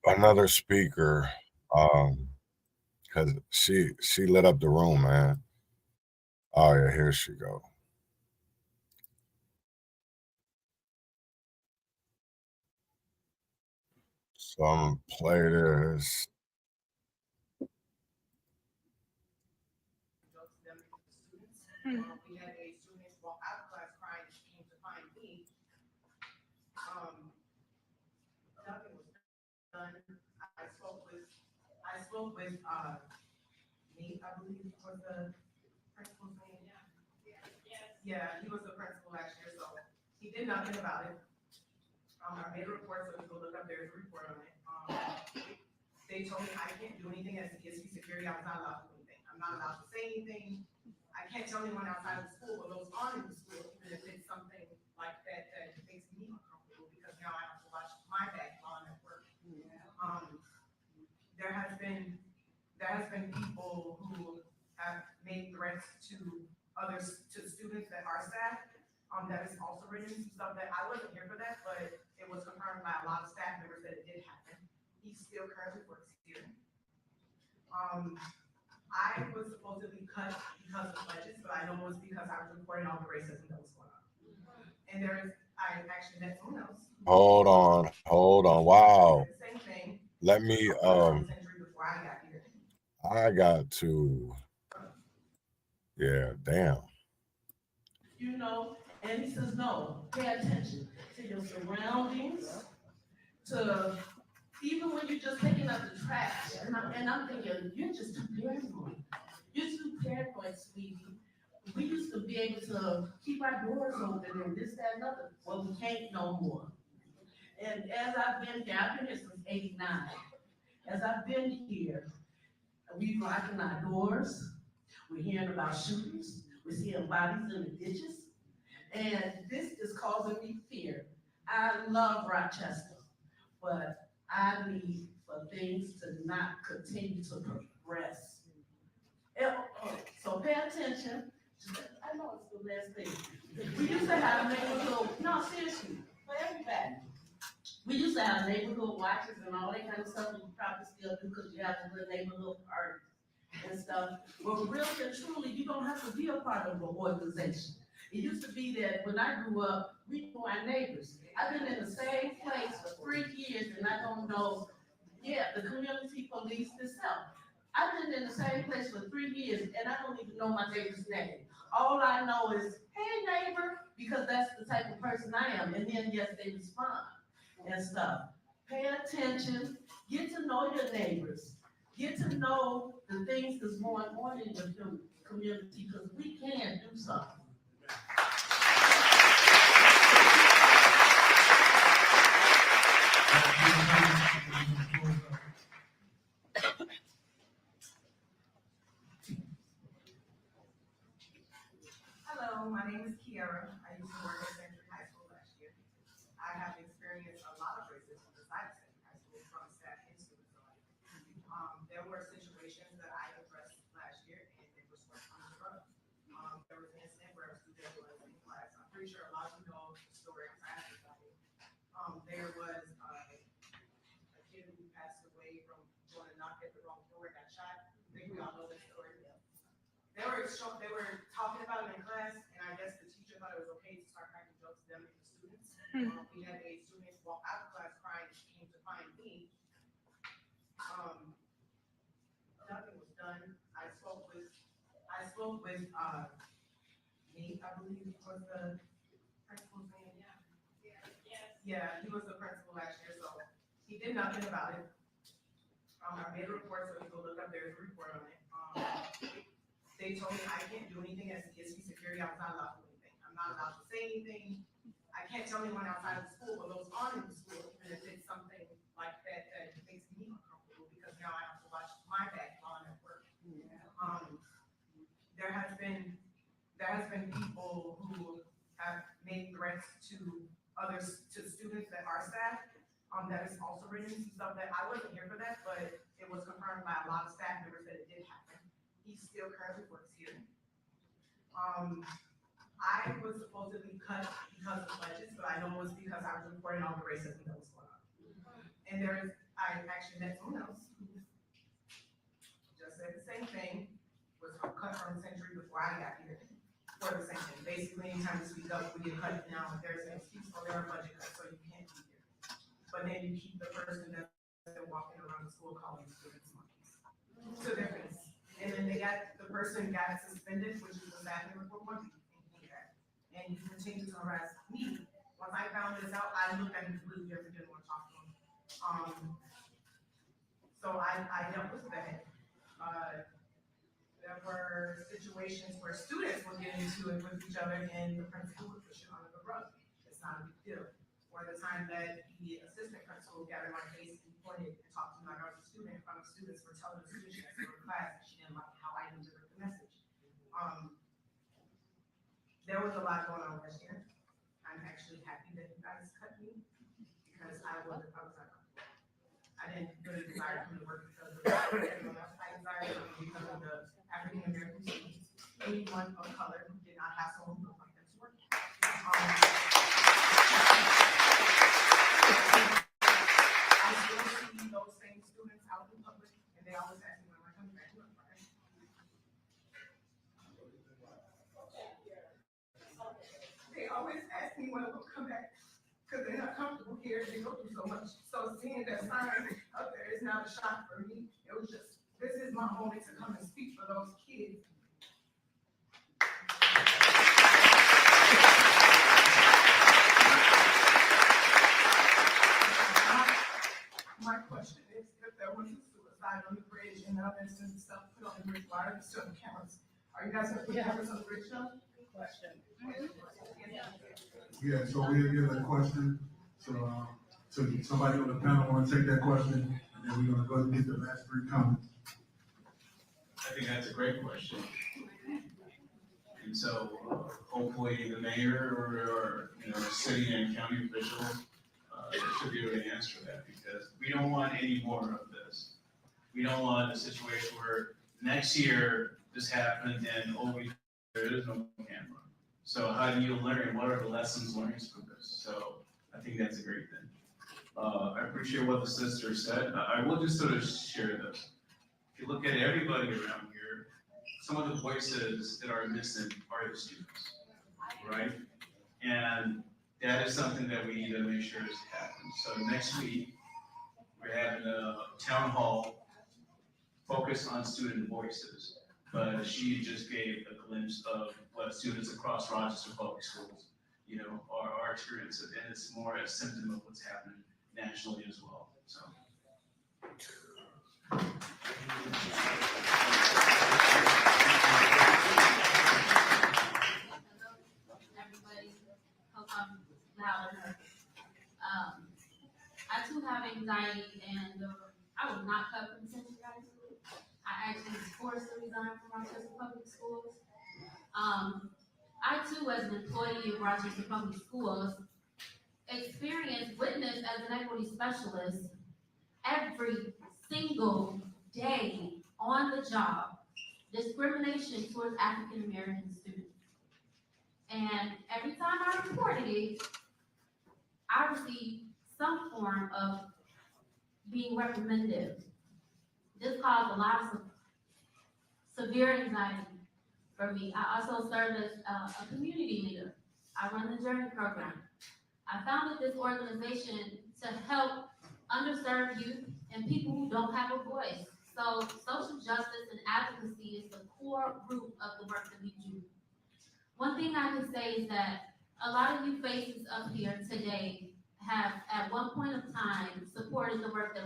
another speaker, because she lit up the room, man. Oh yeah, here she go. So I'm gonna play this. We had a student walk out of class crying. She came to find me. Nothing was done. I spoke with Nate, I believe was the principal's name. Yeah, he was the principal last year, so he did nothing about it. I made a report, so you go look up, there's a report on it. They told me I can't do anything as a DSP security. I was not allowed to do anything. I'm not allowed to say anything. I can't tell anyone outside of the school what goes on in the school, even if it's something like that that makes me uncomfortable, because now I have to watch my back while I'm at work. There has been people who have made threats to students that are staff. That is also written some stuff that I wasn't here for that, but it was confirmed by a lot of staff members that it did happen. He still currently works here. I was supposed to be cut because of budgets, but I know it was because I was reporting all the racism that was going on. And I actually met someone else. Hold on. Wow. Same thing. Let me Before I got here. I got to, yeah, damn. You know, and he says, no, pay attention to your surroundings, to even when you're just taking out the trash. And I'm thinking, you're just too paranoid. You're too paranoid, sweetie. We used to be able to keep our doors open and this, that, and other. Well, we can't no more. And as I've been here since '89. As I've been here, we've locking our doors. We're hearing about shootings. We're seeing bodies in the ditches. And this is causing me fear. I love Rochester, but I need for things to not continue to progress. So pay attention. I know it's the last thing. We used to have neighborhood, no, seriously, for everybody. We used to have neighborhood watches and all that kind of stuff. You probably still do because you have a good neighborhood party and stuff. But really and truly, you don't have to be a part of an organization. It used to be that when I grew up, we knew our neighbors. I've been in the same place for 3 years and I don't know, the community police itself. I've been in the same place for 3 years and I don't even know my neighbor's name. All I know is, hey neighbor, because that's the type of person I am. And then yes, they respond and stuff. Pay attention, get to know your neighbors, get to know the things that's going on in your community, because we can do something. pretty sure a lot of you know the story. I have to tell you. There was a kid who passed away from going to knock at the wrong door and got shot. I think we all know this story. They were talking about it in class, and I guess the teacher thought it was okay to start cracking jokes to them and the students. We had a student walk out of class crying. She came to find me. Nothing was done. I spoke with Nate, I believe was the principal's name. Yeah, he was the principal last year, so he did nothing about it. I made a report, so you can look up, there's a report on it. They told me I can't do anything as DSP security, I was not allowed to do anything. I'm not allowed to say anything. I can't tell anyone outside of the school, but those on in the school, even if it's something like that that makes me uncomfortable, because now I have to watch my back while I'm at work. There has been people who have made threats to others, to students that are staff, that is also written some stuff that I wasn't here for that, but it was confirmed by a lot of staff members that it did happen. He still currently works here. I was supposedly cut because of budgets, but I know it was because I was reporting all the racism that was going on. And I actually met someone else who just said the same thing, was cut from Century before I got here for the same thing. Basically, anytime you speak up, we get cut. Now, if there's an excuse, or there are budget cuts, so you can't be here. But then you keep the person that's been walking around the school calling students monkeys to their face. And then the person got suspended, which is exactly what one thing. And he continued to harass me. Once I found this out, I looked at him completely different, didn't want to talk to him. So I dealt with that. There were situations where students would get into it with each other and the principal would push it under the rug. It's not a big deal. Or the time that the assistant principal got in my face and pointed and talked to me like I was a student in front of students for telling the student she had to go to class and she didn't like how I delivered the message. There was a lot going on last year. I'm actually happy that you guys cut me because I was not comfortable. I didn't really desire to come to work because of everyone else. I desired to come because of the African American students, anyone of color who did not have someone who looked like them to work. I still see those same students out in public, and they always ask me when I come back. They always ask me when I'm gonna come back because they're not comfortable here. They go through so much. So seeing that sign up there is not a shock for me. It was just, this is my moment to come and speak for those kids. My question is, if there was a suicide on the bridge and the other instance stuff put on the bridge, why are there still cameras? Are you guys gonna put cameras on the bridge now? Question. Yeah, so we'll give a question. So somebody on the panel want to take that question, and then we're gonna go and get the last 3 comments. I think that's a great question. And so hopefully the mayor or city and county official should be able to answer that, because we don't want any more of this. We don't want a situation where next year this happened and there is no camera. So how do you learn? What are the lessons learned from this? So I think that's a great thing. I appreciate what the sister said. I will just sort of share this. If you look at everybody around here, some of the voices that are missing are the students, right? And that is something that we need to make sure is happening. So next week, we're having a town hall focused on student voices. But she just gave a glimpse of what students across Rochester Public Schools, are experiencing, and it's more a symptom of what's happening nationally as well. So. Everybody, hope I'm louder. I too have anxiety, and I was not cut from Century High School. I actually was forced to resign from Rochester Public Schools. I too, as an employee of Rochester Public Schools, witnessed as an equity specialist every single day on the job discrimination towards African American students. And every time I reported it, I received some form of being reprimanded. This caused a lot of severe anxiety for me. I also serve as a community leader. I run the Journey program. I founded this organization to help underserved youth and people who don't have a voice. So social justice and advocacy is the core root of the work that we do. One thing I can say is that a lot of you faces up here today have at one point of time supported the work that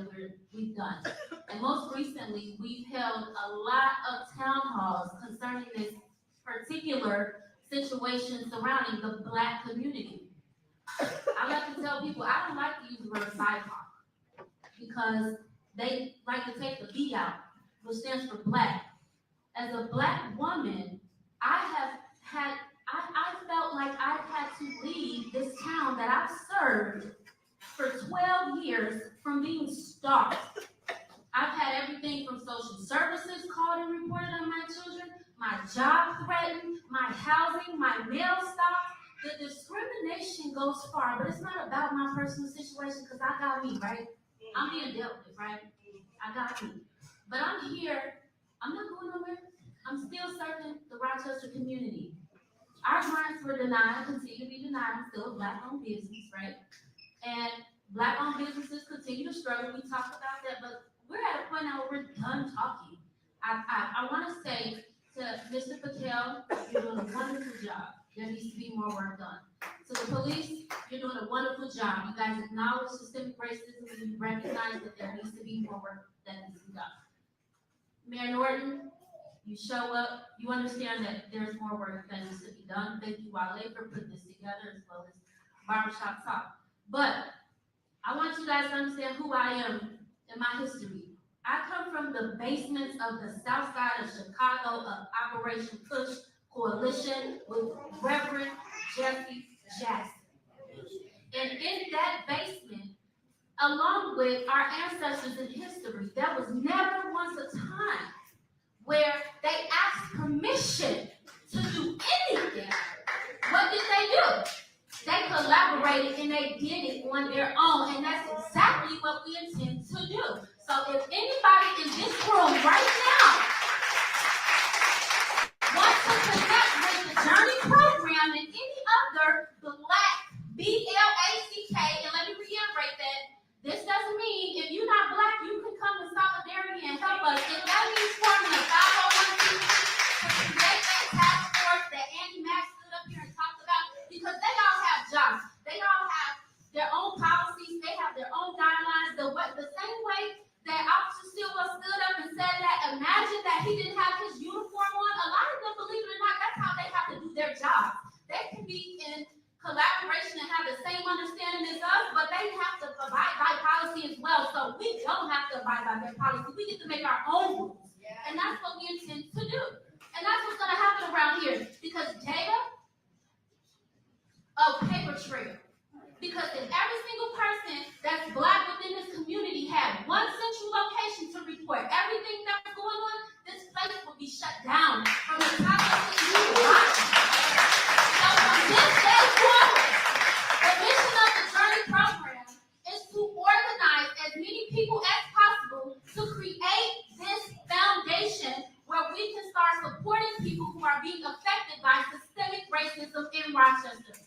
we've done. And most recently, we've held a lot of town halls concerning this particular situation surrounding the Black community. I like to tell people, I don't like to use the word BIPOC because they like to take the B out, which stands for Black. As a Black woman, I felt like I had to leave this town that I've served for 12 years from being stalked. I've had everything from social services called and reported on my children, my job threatened, my housing, my mail stopped. The discrimination goes far, but it's not about my personal situation because I got me, right? I'm being dealt with, right? I got me. But I'm here, I'm not going nowhere. I'm still serving the Rochester community. Our grants were denied, continue to be denied. I'm still a Black-owned business, right? And Black-owned businesses continue to struggle. We talked about that, but we're at a point now where we're done talking. I want to say to Mr. Patel, you're doing a wonderful job. There needs to be more work done. To the police, you're doing a wonderful job. You guys acknowledge systemic racism and you recognize that there needs to be more work that needs to be done. Mayor Norton, you show up, you understand that there's more work that needs to be done. Thank you, Wale, for putting this together as well as Barbershop Talk. But I want you guys to understand who I am in my history. I come from the basements of the south side of Chicago of Operation Push Coalition with Reverend Jesse Jackson. And in that basement, along with our ancestors in history, there was never once a time where they asked permission to do anything. What did they do? They collaborated and they did it on their own, and that's exactly what we intend to do. So if anybody in this room right now wants to connect with the Journey program and any other Black, B-L-A-C-K, and let me reiterate that, this doesn't mean if you're not Black, you can come in solidarity and help us. If that means forming a 501c3 to create that task force that Andy Mack stood up here and talked about, because they all have jobs. They all have their own policies. They have their own guidelines. The same way that Officer Silva stood up and said that, imagine that he didn't have his uniform on. A lot of them, believe it or not, that's how they have to do their job. They can be in collaboration and have the same understanding as us, but they have to abide by policy as well. So we don't have to abide by their policy. We get to make our own rules. And that's what we intend to do. And that's what's going to happen around here. Because data, a paper trail. Because if every single person that's Black within this community had one central location to report everything that's going on, this place would be shut down from the top of the community. So from this day forward, the mission of the Journey program is to organize as many people as possible to create this foundation where we can start supporting people who are being affected by systemic racism in Rochester.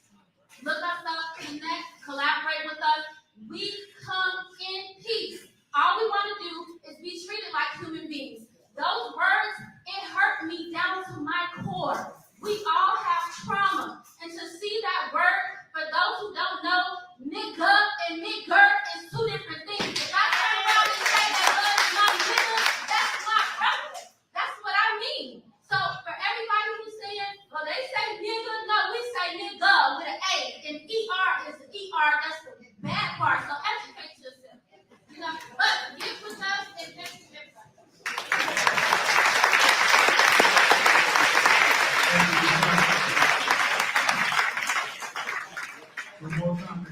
Look us up, connect, collaborate with us. We come in peace. All we want to do is be treated like human beings. Those words, it hurt me down to my core. We all have trauma. And to see that word, for those who don't know, nigga and nigger is two different things. If I turn around and say that love is not nigga, that's not relevant. That's what I mean. So for everybody who's saying, well, they say nigga, no, we say nigga with an A. And ER is an ER, that's the bad part. So educate yourself. You know, but get with us and thank you, everybody. One more time.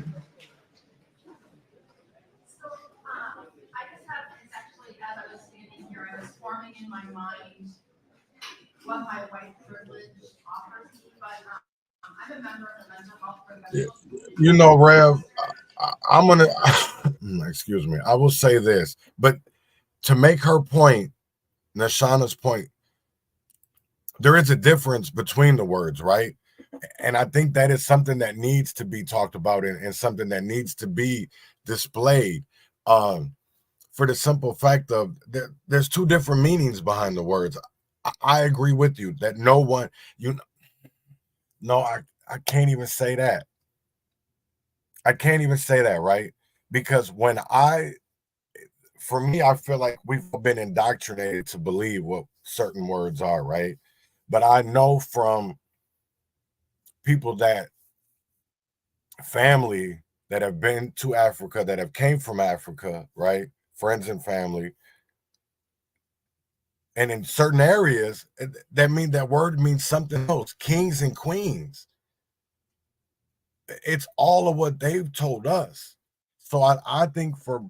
So, I just have, it's actually, as I was standing here, I was forming in my mind what my white privilege offers me, but I'm I'm a member of the mental health Yeah. professional. You know, Rev, I'm gonna excuse me. I will say this, but to make her point, Nashana's point, there is a difference between the words, right? And I think that is something that needs to be talked about and something that needs to be displayed. For the simple fact of there's two different meanings behind the words. I agree with you that no one, I can't even say that. I can't even say that, right? Because for me, I feel like we've been indoctrinated to believe what certain words are, right? But I know from people family that have been to Africa, that have came from Africa, right? Friends and family. And in certain areas, that word means something else. Kings and queens. It's all of what they've told us. So I think for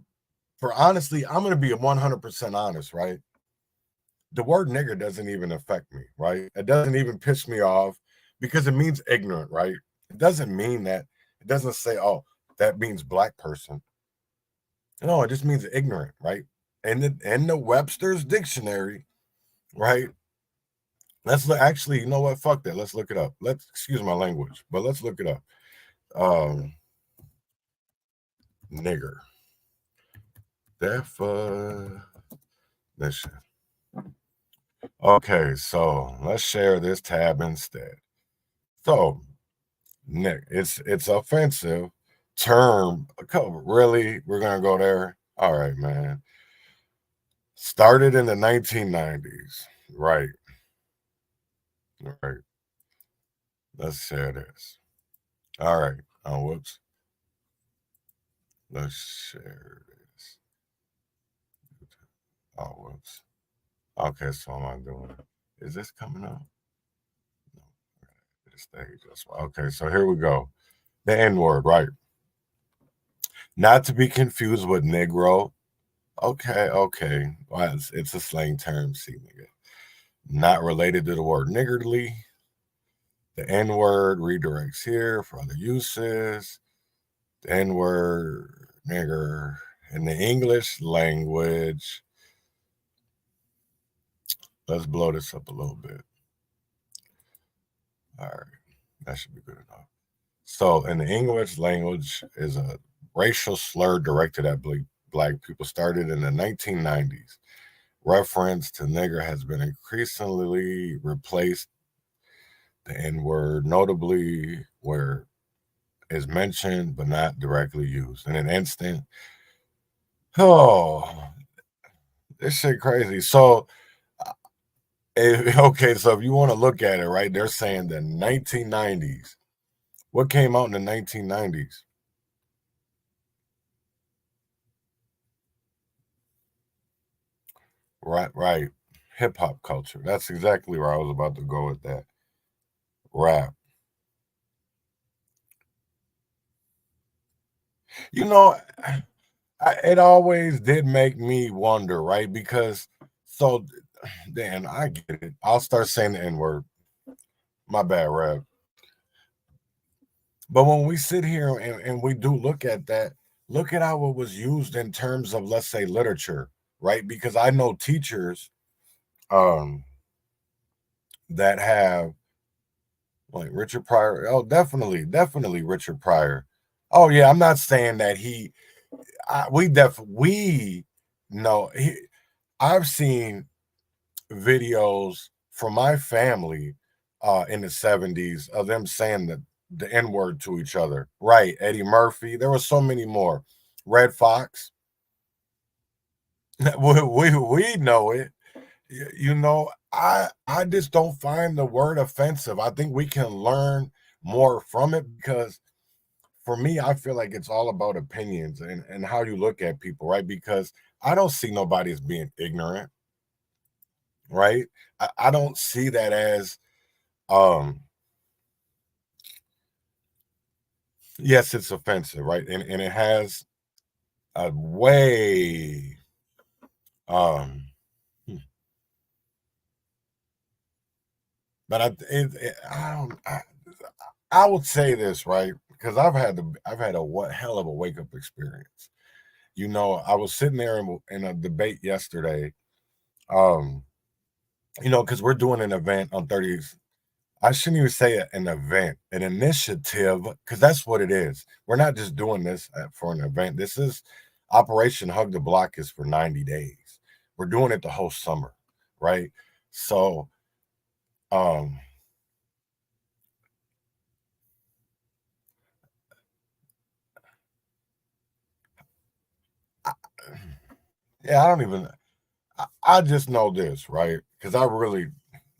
honestly, I'm going to be 100% honest, right? The word nigger doesn't even affect me, right? It doesn't even piss me off because it means ignorant, right? It doesn't mean that. It doesn't say, oh, that means black person. No, it just means ignorant, right? And in the Webster's dictionary, right? Actually, you know what? Fuck that. Let's look it up. Excuse my language, but let's look it up. Nigger. Definition. Okay, so let's share this tab instead. So, Nick, it's offensive term. Really? We're gonna go there? All right, man. Started in the 1990s. Right. All right. Let's share this. All right. Oh, whoops. Let's share this. Oh, whoops. Okay, so what am I doing? Is this coming up? No. The stage. Okay, so here we go. The N-word, right? Not to be confused with Negro. Okay. Well, it's a slang term, see, nigga. Not related to the word niggardly. The N-word redirects here for other uses. The N-word, nigger, in the English language. Let's blow this up a little bit. All right, that should be good enough. So, in the English language is a racial slur directed at black people, started in the 1990s. Reference to nigger has been increasingly replaced the N-word, notably where is mentioned but not directly used. In an instant, oh, this shit crazy. So, okay, so if you want to look at it, right, they're saying the 1990s. What came out in the 1990s? Right. Hip hop culture. That's exactly where I was about to go with that. Rap. You know, it always did make me wonder, right? Because Dan, I get it. I'll start saying the N-word. My bad, rap. But when we sit here and we do look at that, look at how it was used in terms of, let's say, literature, right? Because I know teachers that have like Richard Pryor. Oh, definitely Richard Pryor. Oh yeah, I'm not saying that we know I've seen videos from my family in the 70s of them saying the N-word to each other. Right, Eddie Murphy. There were so many more. Red Fox. we know it. You know, I just don't find the word offensive. I think we can learn more from it because for me, I feel like it's all about opinions and how you look at people, right? Because I don't see nobody as being ignorant, right? I don't see that as yes, it's offensive, right? And it has a way um but I don't I would say this, right? Because I've had a what hell of a wake up experience. You know, I was sitting there in a debate yesterday. You know, because we're doing an event on 30th. I shouldn't even say an event, an initiative, because that's what it is. We're not just doing this for an event. This is Operation Hug the Block is for 90 days. We're doing it the whole summer, right? So, um, yeah, I don't even. I just know this, right? Because I really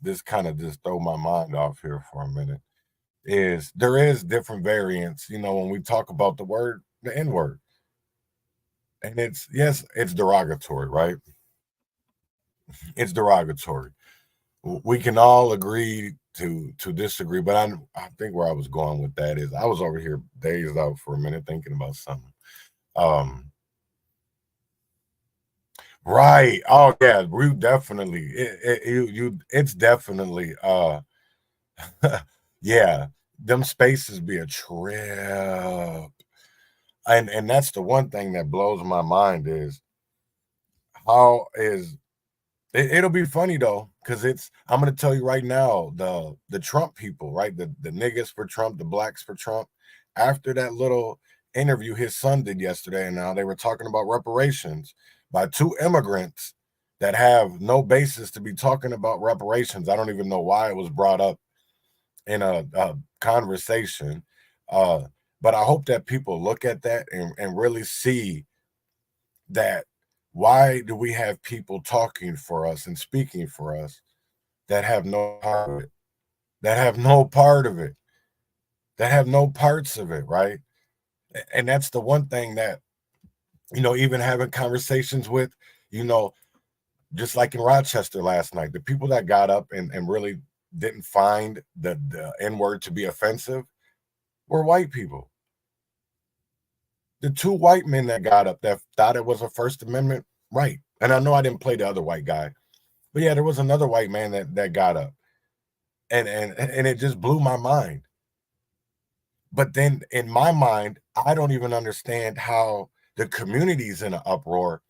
this kind of just throw my mind off here for a minute. Is there is different variants, you know, when we talk about the N word, and it's yes, it's derogatory, right? It's derogatory. We can all agree to disagree, but I think where I was going with that is I was over here dazed out for a minute thinking about something. Um, right. Oh yeah, we definitely it's definitely yeah, them spaces be a trip. And that's the one thing that blows my mind is how is it'll be funny though, because I'm gonna tell you right now, the Trump people, right? The niggas for Trump, the blacks for Trump, after that little interview his son did yesterday, and now they were talking about reparations by two immigrants that have no basis to be talking about reparations. I don't even know why it was brought up in a conversation. Uh, but I hope that people look at that and really see that why do we have people talking for us and speaking for us that have no part of it, that have no part of it, that have no parts of it, right? And that's the one thing that, you know, even having conversations with, you know, just like in Rochester last night, the people that got up and really didn't find the N word to be offensive were white people. The two white men that got up that thought it was a First Amendment right. And I know I didn't play the other white guy, but yeah, there was another white man that got up. And it just blew my mind. But then in my mind, I don't even understand how the community's in an uproar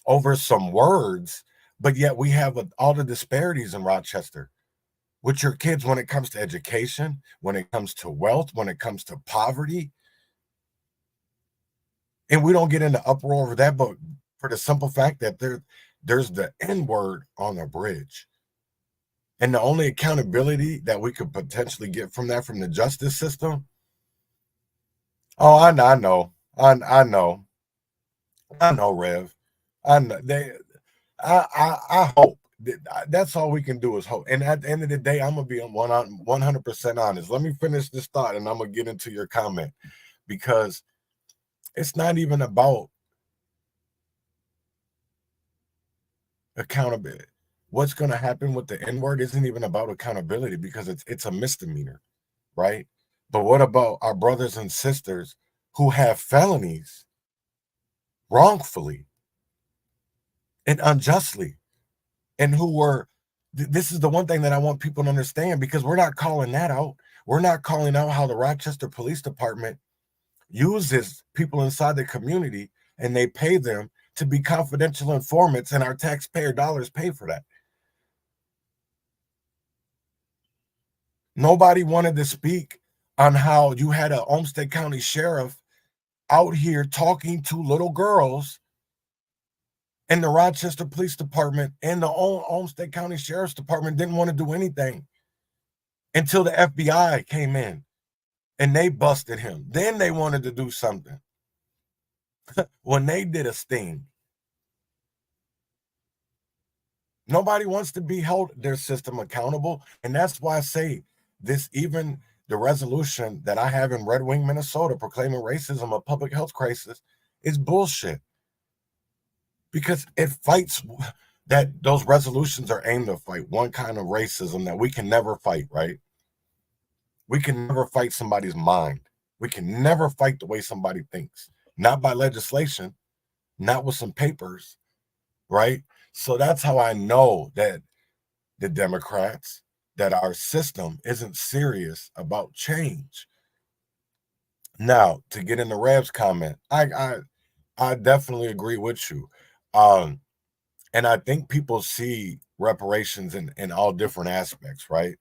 over some words, but yet we have all the disparities in Rochester with your kids when it comes to education, when it comes to wealth, when it comes to poverty. And we don't get into uproar over that, but for the simple fact that there's the N word on the bridge. And the only accountability that we could potentially get from that from the justice system. Oh, I know. I know. I know, Rev. I know. I hope. That's all we can do is hope. And at the end of the day, I'm going to be 100% honest. Let me finish this thought and I'm going to get into your comment because it's not even about accountability. What's going to happen with the N word isn't even about accountability because it's a misdemeanor, right? But what about our brothers and sisters who have felonies wrongfully and unjustly and who were this is the one thing that I want people to understand because we're not calling that out. We're not calling out how the Rochester Police Department uses people inside the community and they pay them to be confidential informants and our taxpayer dollars pay for that. Nobody wanted to speak on how you had a Olmsted County sheriff out here talking to little girls and the Rochester Police Department and the Olmsted County Sheriff's Department didn't want to do anything until the FBI came in and they busted him. Then they wanted to do something. When they did a sting. Nobody wants to be held their system accountable. And that's why I say this, even the resolution that I have in Red Wing, Minnesota, proclaiming racism a public health crisis is bullshit. Because it fights that those resolutions are aimed to fight one kind of racism that we can never fight, right? We can never fight somebody's mind. We can never fight the way somebody thinks. Not by legislation, not with some papers, right? So that's how I know that the Democrats that our system isn't serious about change. Now, to get in the Reb's comment, I definitely agree with you. And I think people see reparations in all different aspects, right?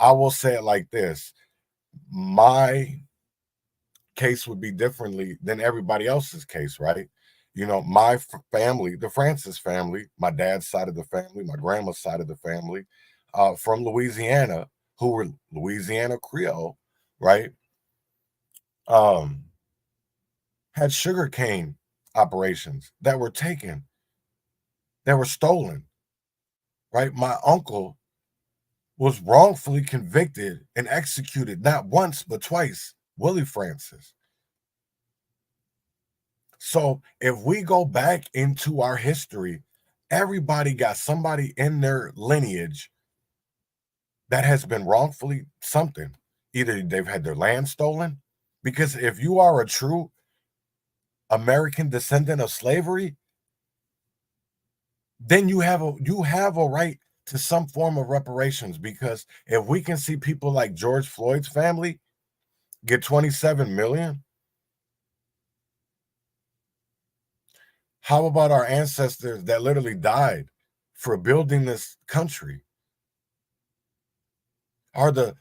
I will say it like this. My case would be differently than everybody else's case, right? You know, my family, the Francis family, my dad's side of the family, my grandma's side of the family, from Louisiana, who were Louisiana Creole, right? Had sugarcane operations that were taken, that were stolen, right? My uncle was wrongfully convicted and executed not once but twice, Willie Francis. So if we go back into our history, everybody got somebody in their lineage that has been wrongfully something. Either they've had their land stolen, because if you are a true American descendant of slavery, then you have a right to some form of reparations. Because if we can see people like George Floyd's family get 27 million, how about our ancestors that literally died for building this country? Are the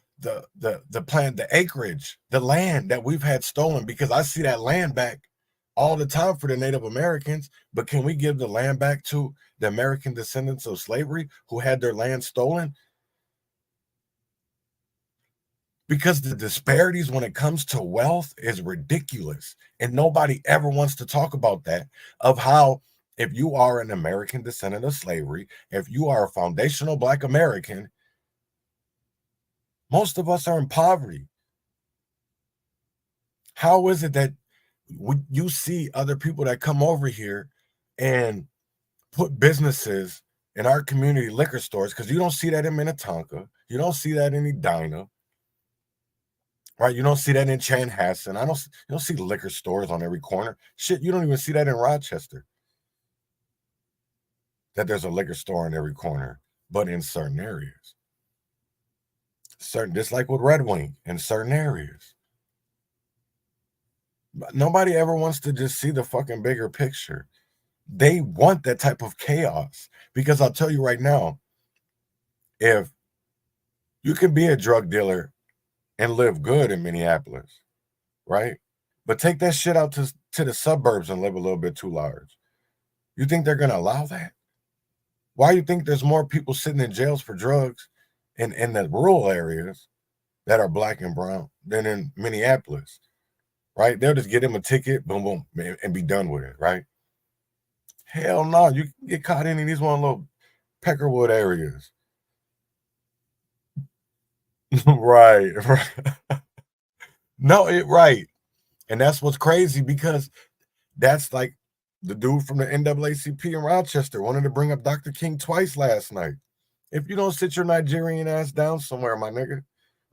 plant, the acreage, the land that we've had stolen? Because I see that land back all the time for the Native Americans, but can we give the land back to the American descendants of slavery who had their land stolen? Because the disparities when it comes to wealth is ridiculous, and nobody ever wants to talk about that, of how if you are an American descendant of slavery, if you are a foundational Black American, most of us are in poverty. How is it that you see other people that come over here and put businesses in our community, liquor stores, because you don't see that in Minnetonka, you don't see that in Edina, right? You don't see that in Chanhassen. You don't see liquor stores on every corner. Shit, you don't even see that in Rochester, that there's a liquor store in every corner, but in certain areas. Just like with Red Wing, in certain areas. But nobody ever wants to just see the fucking bigger picture. They want that type of chaos, because I'll tell you right now, if you can be a drug dealer and live good in Minneapolis, right? But take that shit out to the suburbs and live a little bit too large. You think they're going to allow that? Why do you think there's more people sitting in jails for drugs in the rural areas that are Black and brown than in Minneapolis, right? They'll just get them a ticket, boom, boom, and be done with it, right? Hell no, you get caught in these one little Peckerwood areas. Right. No, right. And that's what's crazy, because that's like the dude from the NAACP in Rochester wanted to bring up Dr. King twice last night. If you don't sit your Nigerian ass down somewhere, my nigga.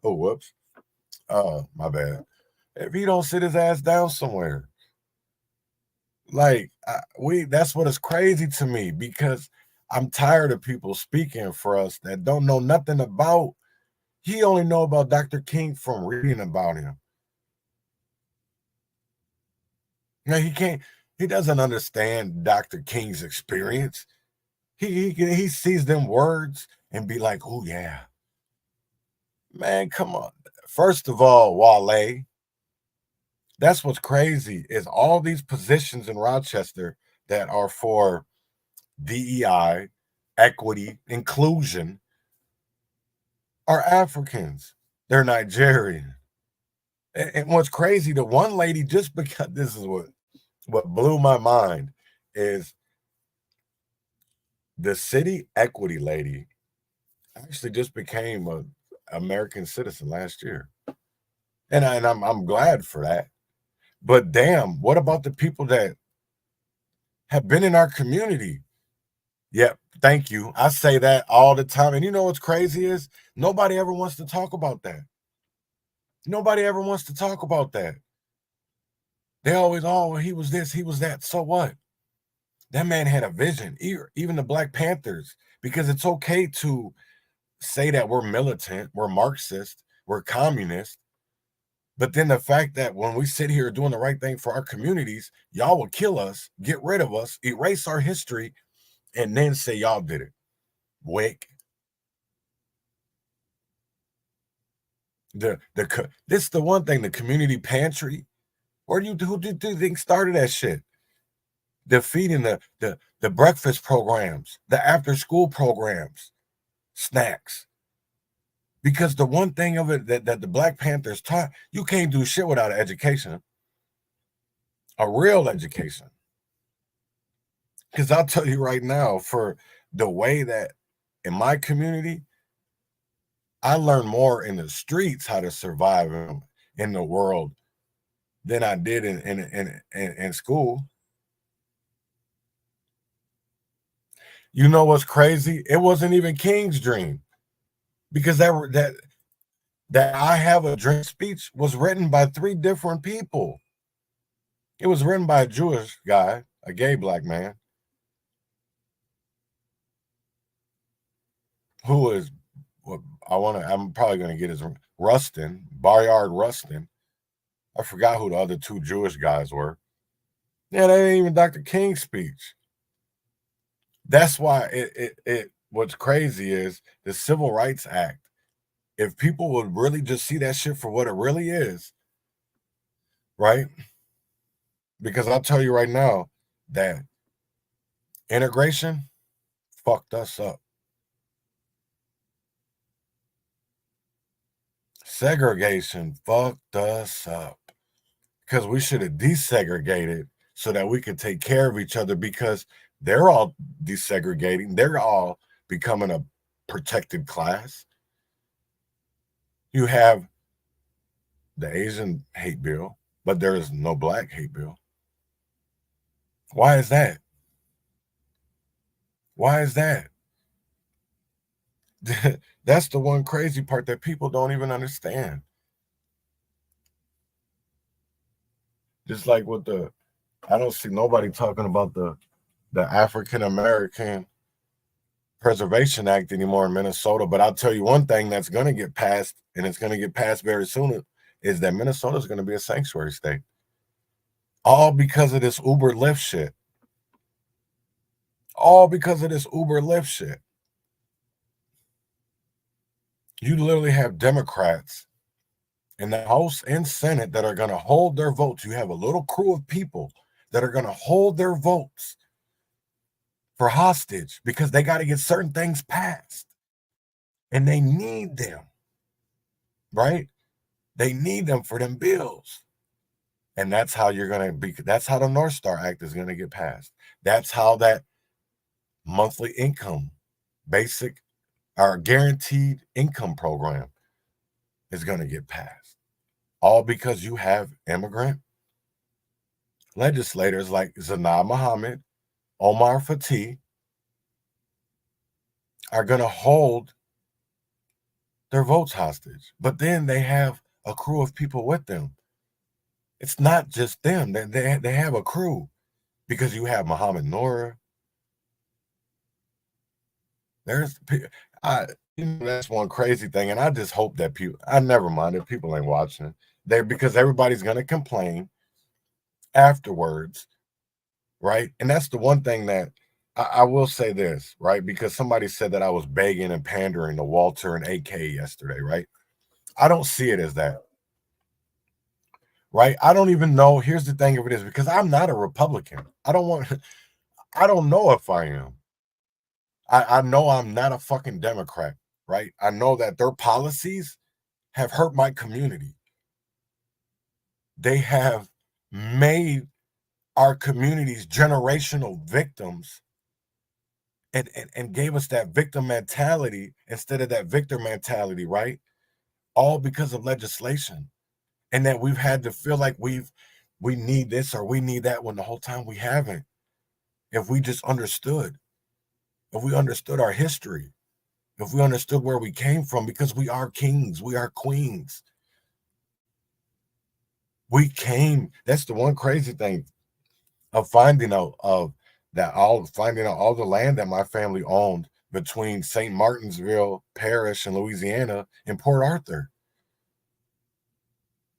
Oh, whoops. My bad. If he don't sit his ass down somewhere, like that's what is crazy to me, because I'm tired of people speaking for us that don't know nothing about. He only know about Dr. King from reading about him. Now he doesn't understand Dr. King's experience. He sees them words and be like, oh yeah. Man, come on. First of all, Wale, that's what's crazy, is all these positions in Rochester that are for DEI, equity, inclusion, are Africans. They're Nigerian. And what's crazy, the one lady, just because this is what blew my mind, is the city equity lady actually just became an American citizen last year. And I'm glad for that. But damn, what about the people that have been in our community? Yep, thank you. I say that all the time. And you know what's crazy is nobody ever wants to talk about that. Nobody ever wants to talk about that. They always, oh, well, he was this, he was that. So what? That man had a vision, even the Black Panthers, because it's okay to say that we're militant, we're Marxist, we're communist. But then the fact that when we sit here doing the right thing for our communities, y'all will kill us, get rid of us, erase our history, and then say y'all did it. Wick. This is the one thing, the community pantry. Who do you think started that shit? Defeating the breakfast programs, the after school programs, snacks. Because the one thing of it that the Black Panthers taught, you can't do shit without an education, a real education. Because I'll tell you right now, for the way that in my community, I learned more in the streets how to survive in the world than I did in school. You know what's crazy? It wasn't even King's dream, because that I have a dream speech was written by 3 different people. It was written by a Jewish guy, a gay Black man, who is, I'm probably going to get his Rustin, Bayard Rustin. I forgot who the other 2 Jewish guys were. Yeah, that ain't even Dr. King's speech. That's why what's crazy is the Civil Rights Act. If people would really just see that shit for what it really is, right? Because I'll tell you right now that integration fucked us up. Segregation fucked us up, because we should have desegregated so that we could take care of each other, because they're all desegregating. They're all becoming a protected class. You have the Asian hate bill, but there is no Black hate bill. Why is that? Why is that? That's the one crazy part that people don't even understand. Just like with I don't see nobody talking about the African American Preservation Act anymore in Minnesota. But I'll tell you one thing that's going to get passed, and it's going to get passed very soon, is that Minnesota is going to be a sanctuary state. All because of this Uber Lyft shit. All because of this Uber Lyft shit. You literally have Democrats in the House and Senate that are going to hold their votes. You have a little crew of people that are going to hold their votes for hostage because they got to get certain things passed. And they need them, right? They need them for them bills. And that's how that's how the North Star Act is going to get passed. That's how that monthly income, basic or guaranteed income program is going to get passed. All because you have immigrant legislators like Zanaa Muhammad, Omar Fatih are going to hold their votes hostage. But then they have a crew of people with them. It's not just them. They have a crew, because you have Muhammad Noor. That's one crazy thing. And I just hope that I never mind if people ain't watching. Because everybody's going to complain afterwards, right? And that's the one thing that I will say this, right? Because somebody said that I was begging and pandering to Walter and AK yesterday, right? I don't see it as that, right? I don't even know. Here's the thing of it is, because I'm not a Republican. I don't know if I am. I know I'm not a fucking Democrat, right? I know that their policies have hurt my community. They have made our communities generational victims and gave us that victim mentality instead of that victor mentality, right? All because of legislation. And that we've had to feel like we need this or we need that, when the whole time we haven't. If we just understood, if we understood our history, if we understood where we came from, because we are kings, we are queens. That's the one crazy thing of finding out all the land that my family owned between St. Martinsville Parish in Louisiana and Port Arthur.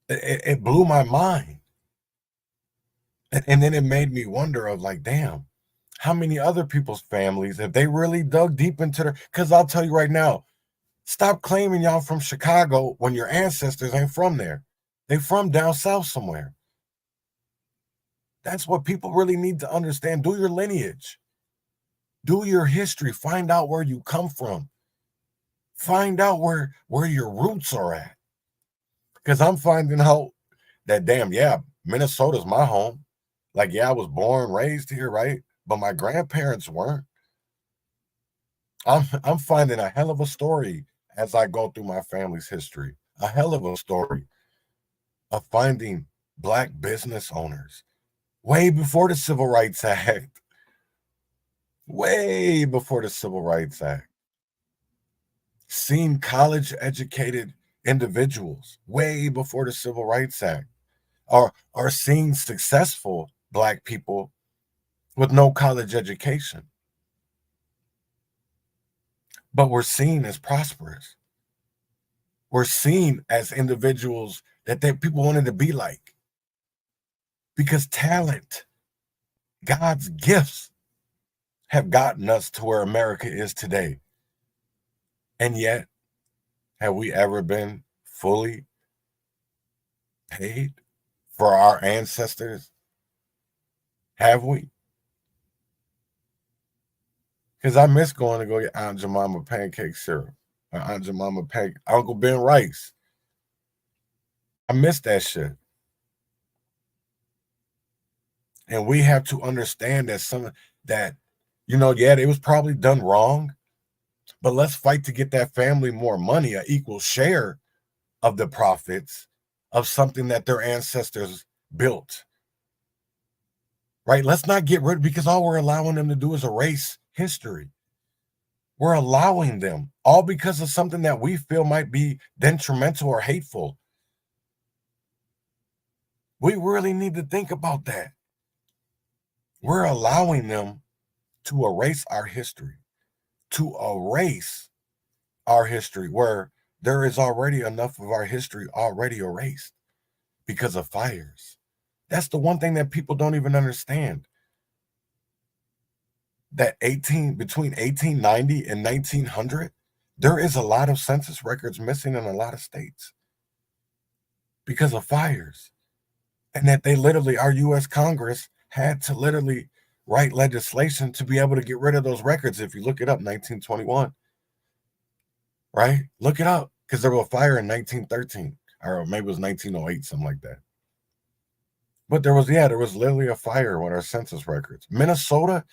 It blew my mind. And then it made me wonder of like, damn, how many other people's families, if they really dug deep into their, because I'll tell you right now, stop claiming y'all from Chicago when your ancestors ain't from there. They from down south somewhere. That's what people really need to understand. Do your lineage. Do your history. Find out where you come from. Find out where your roots are at. Because I'm finding out that, damn, yeah, Minnesota's my home. Like, yeah, I was born, raised here, right? But my grandparents weren't. I'm finding a hell of a story as I go through my family's history. A hell of a story of finding Black business owners way before the Civil Rights Act. Way before the Civil Rights Act. Seeing college-educated individuals way before the Civil Rights Act. Or seeing successful Black people with no college education. But we're seen as prosperous. We're seen as individuals that people wanted to be like. Because talent, God's gifts, have gotten us to where America is today. And yet, have we ever been fully paid for our ancestors? Have we? Because I miss going to go get Aunt Jemima pancake syrup. Or Aunt Jemima Uncle Ben rice. I miss that shit. And we have to understand that yeah, it was probably done wrong, but let's fight to get that family more money, an equal share of the profits of something that their ancestors built. Right? Let's not get rid of, because all we're allowing them to do is erase history. We're allowing them, all because of something that we feel might be detrimental or hateful. We really need to think about that. We're allowing them to erase our history, where there is already enough of our history already erased because of fires. That's the one thing that people don't even understand. That between 1890 and 1900, there is a lot of census records missing in a lot of states because of fires. And that our U.S. Congress had to literally write legislation to be able to get rid of those records. If you look it up, 1921, right? Look it up, because there was a fire in 1913, or maybe it was 1908, something like that. But there was literally a fire with our census records. Minnesota,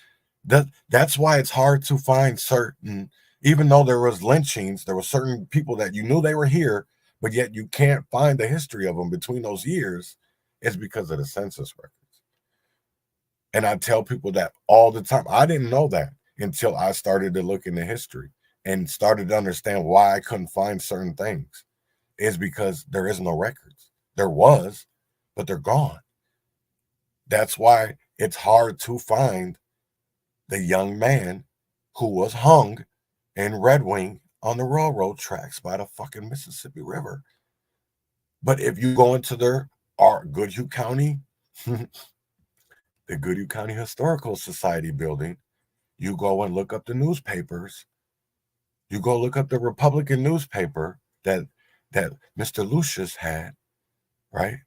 that's why it's hard to find certain, even though there was lynchings, there were certain people that you knew they were here, but yet you can't find the history of them between those years. It's because of the census records. And I tell people that all the time. I didn't know that until I started to look into history and started to understand why I couldn't find certain things. It's because there is no records. There was, but they're gone. That's why it's hard to find the young man who was hung in Red Wing on the railroad tracks by the fucking Mississippi River. But if you go into our Goodhue County, the Goodhue County Historical Society building, you go and look up the newspapers. You go look up the Republican newspaper that Mr. Lucius had, right?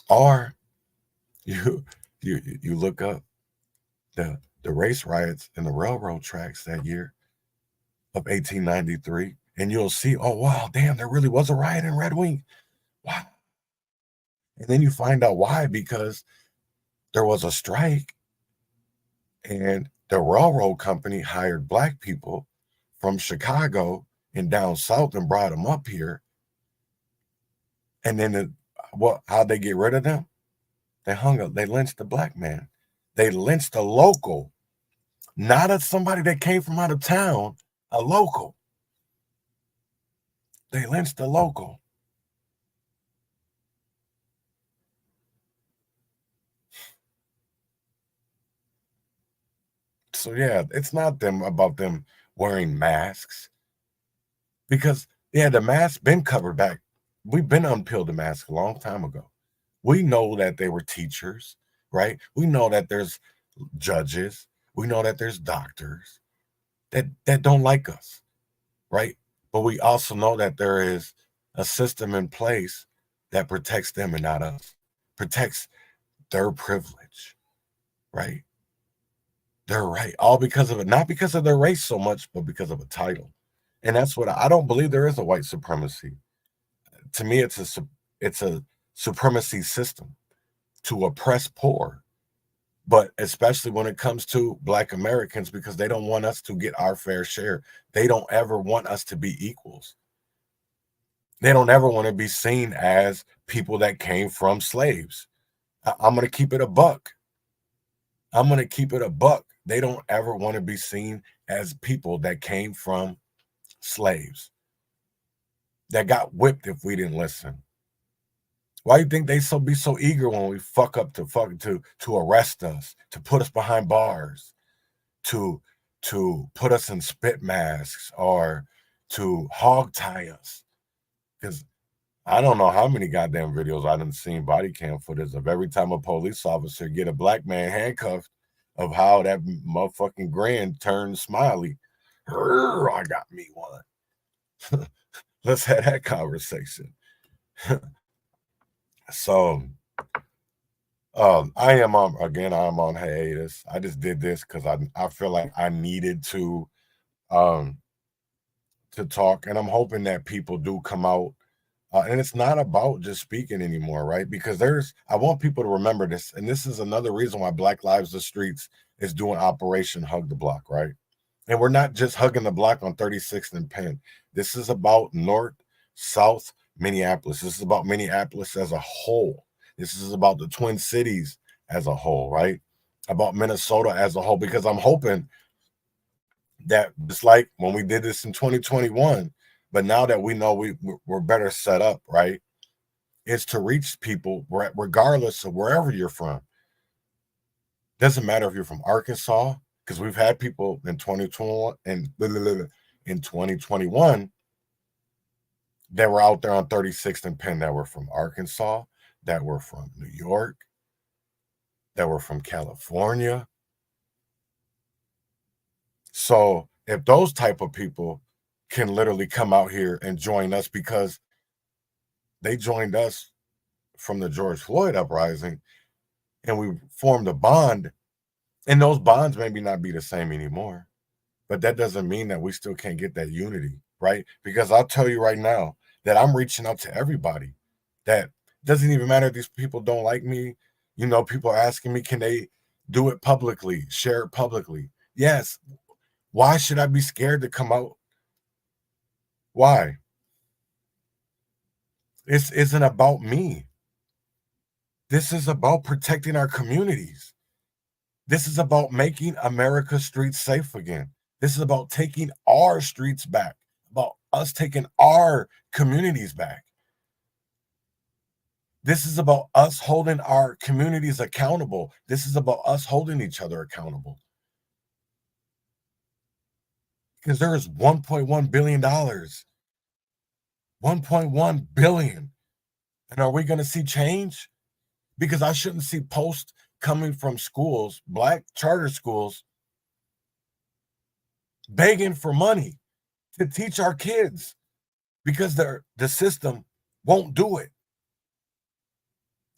Or you look up the race riots in the railroad tracks that year of 1893, and you'll see, oh wow, damn, there really was a riot in Red Wing. Wow. And then you find out why, because there was a strike and the railroad company hired Black people from Chicago and down south and brought them up here. And then how'd they get rid of them? They lynched the Black man. They lynched a local, not somebody that came from out of town, a local. They lynched a local. So yeah, it's not them about them wearing masks, because yeah, the mask been covered back. We've been unpeeled the mask a long time ago. We know that they were teachers, right? We know that there's judges. We know that there's doctors that don't like us, right? But we also know that there is a system in place that protects them and not us, protects their privilege, right? They're right. All because of it, not because of their race so much, but because of a title. And that's what I don't believe there is a white supremacy. To me, it's a supremacy system to oppress poor, but especially when it comes to Black Americans, because they don't want us to get our fair share. They don't ever want us to be equals. They don't ever want to be seen as people that came from slaves. I'm going to keep it a buck. I'm going to keep it a buck. They don't ever want to be seen as people that came from slaves, that got whipped if we didn't listen. Why do you think they be so eager when we fuck up to arrest us, to put us behind bars, to put us in spit masks, or to hog tie us? Because I don't know how many goddamn videos I done seen body cam footage of every time a police officer get a Black man handcuffed, of how that motherfucking grin turned smiley. I got me one. Let's have that conversation. So I am on hiatus. I just did this because I feel like I needed to talk, and I'm hoping that people do come out. And it's not about just speaking anymore, right? Because I want people to remember this, and this is another reason why Black Lives the Streets is doing Operation Hug the Block, right? And we're not just hugging the block on 36th and Penn. This is about North, South Minneapolis. This is about Minneapolis as a whole. This is about the Twin Cities as a whole, right? About Minnesota as a whole, because I'm hoping that just like when we did this in 2021, but now that we know we're better set up, right? It's to reach people regardless of wherever you're from. Doesn't matter if you're from Arkansas, because we've had people in 2021 and in 2021 that were out there on 36th and Penn that were from Arkansas, that were from New York, that were from California. So if those type of people can literally come out here and join us, because they joined us from the George Floyd uprising, and we formed a bond, and those bonds maybe not be the same anymore, but that doesn't mean that we still can't get that unity, right? Because I'll tell you right now that I'm reaching out to everybody. That doesn't even matter if these people don't like me. You know, people are asking me, can they do it publicly, share it publicly? Yes. Why should I be scared to come out? Why? This isn't about me. This is about protecting our communities. This is about making America's streets safe again. This is about taking our streets back, about us taking our communities back. This is about us holding our communities accountable. This is about us holding each other accountable. Because there is $1.1 billion. $1.1 billion. And are we going to see change? Because I shouldn't see posts coming from schools, Black charter schools, begging for money to teach our kids, because the system won't do it.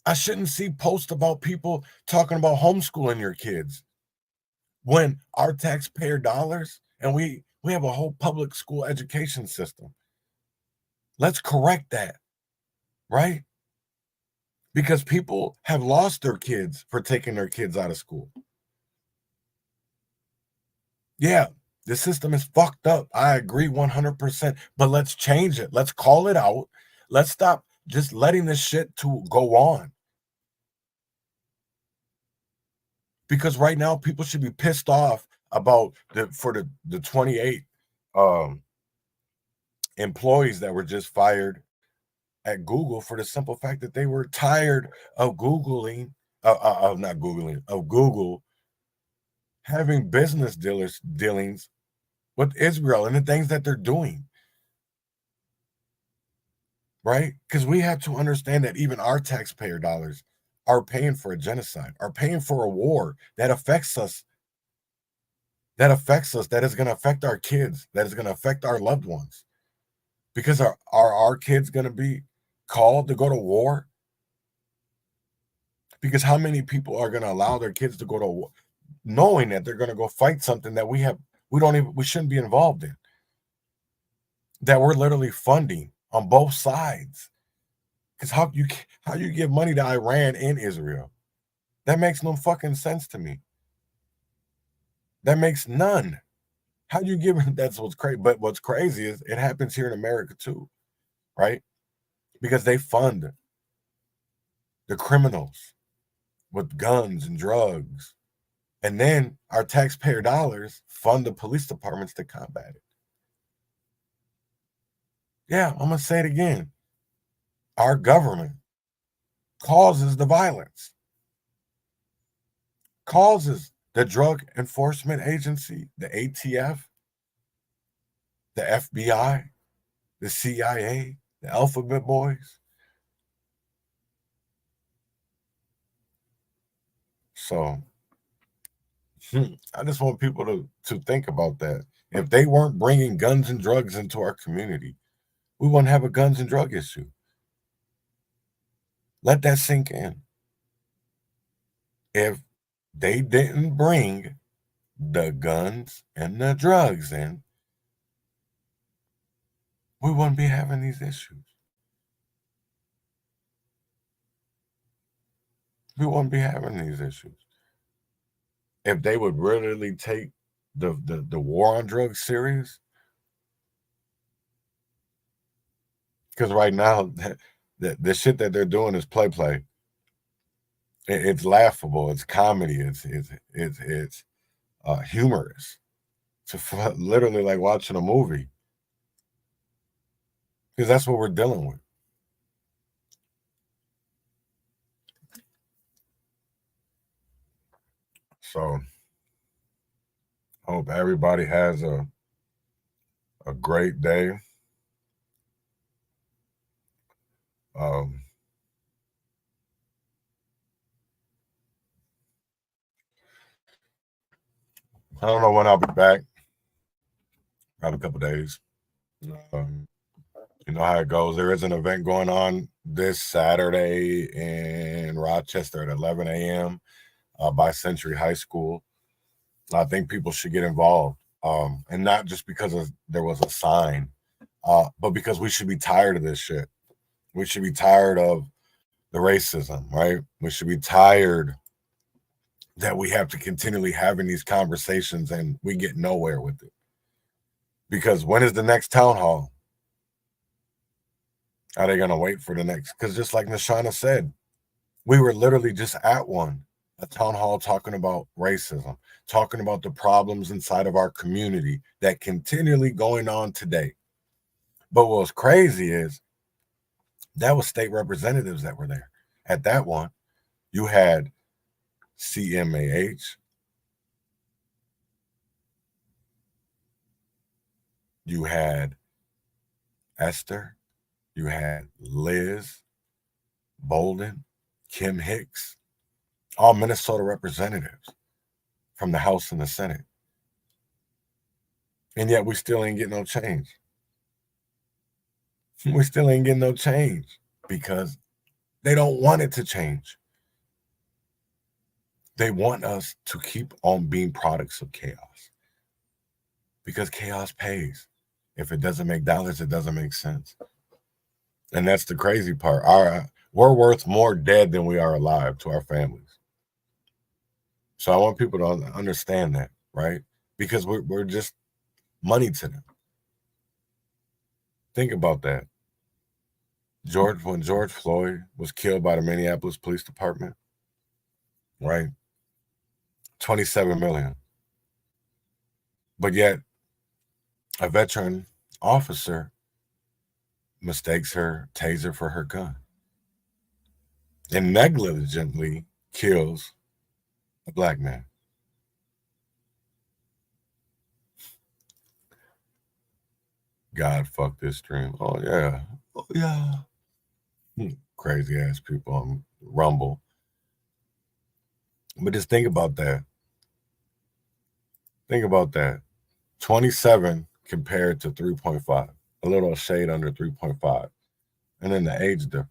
I shouldn't see posts about people talking about homeschooling your kids when our taxpayer dollars, and we have a whole public school education system. Let's correct that, right? Because people have lost their kids for taking their kids out of school. Yeah, the system is fucked up. I agree 100%, but let's change it. Let's call it out. Let's stop just letting this shit to go on. Because right now people should be pissed off about the 28 employees that were just fired at Google, for the simple fact that they were tired of Google having business dealings with Israel and the things that they're doing. Right? Because we have to understand that even our taxpayer dollars are paying for a genocide, are paying for a war that affects us, that is going to affect our kids, that is going to affect our loved ones. Because are our kids going to be called to go to war? Because how many people are going to allow their kids to go to war, knowing that they're going to go fight something that we shouldn't be involved in, that we're literally funding on both sides? Because how you give money to Iran and Israel? That makes no fucking sense to me. That makes none. How do you give? That's what's crazy. But what's crazy is it happens here in America too, right? Because they fund the criminals with guns and drugs, and then our taxpayer dollars fund the police departments to combat it. Yeah, I'm gonna say it again. Our government causes the violence, causes the Drug Enforcement Agency, the ATF, the FBI, the CIA, the Alphabet Boys. So I just want people to think about that. If they weren't bringing guns and drugs into our community, we wouldn't have a guns and drug issue. Let that sink in. If they didn't bring the guns and the drugs in, we wouldn't be having these issues. We wouldn't be having these issues. If they would really take the war on drugs serious, because right now the shit that they're doing is play. It's laughable. It's comedy. It's humorous. It's literally like watching a movie, because that's what we're dealing with. So I hope everybody has a great day. I don't know when I'll be back. About a couple days. You know how it goes. There is an event going on this Saturday in Rochester at 11 a.m. By Century High School. I think people should get involved, and not just because there was a sign, but because we should be tired of this shit. We should be tired of the racism, right? We should be tired that we have to continually having these conversations and we get nowhere with it. Because when is the next town hall? Are they going to wait for the next? Because just like Nashana said, we were literally just at a town hall talking about racism, talking about the problems inside of our community that continually going on today. But what's crazy is that was state representatives that were there. At that one, you had CMAH, you had Esther, you had Liz Bolden, Kim Hicks, all Minnesota representatives from the House and the Senate. And yet we still ain't getting no change. We still ain't getting no change because they don't want it to change. They want us to keep on being products of chaos because chaos pays. If it doesn't make dollars, it doesn't make sense. And that's the crazy part. We're worth more dead than we are alive to our families. So I want people to understand that, right? Because we're just money to them. Think about that. When George Floyd was killed by the Minneapolis Police Department, right? 27 million. But yet a veteran officer mistakes her taser for her gun and negligently kills a black man. God, fuck this stream. Oh yeah. Oh yeah. Crazy ass people on Rumble. But just think about that. Think about that. 27 compared to 3.5. A little shade under 3.5. And then the age difference.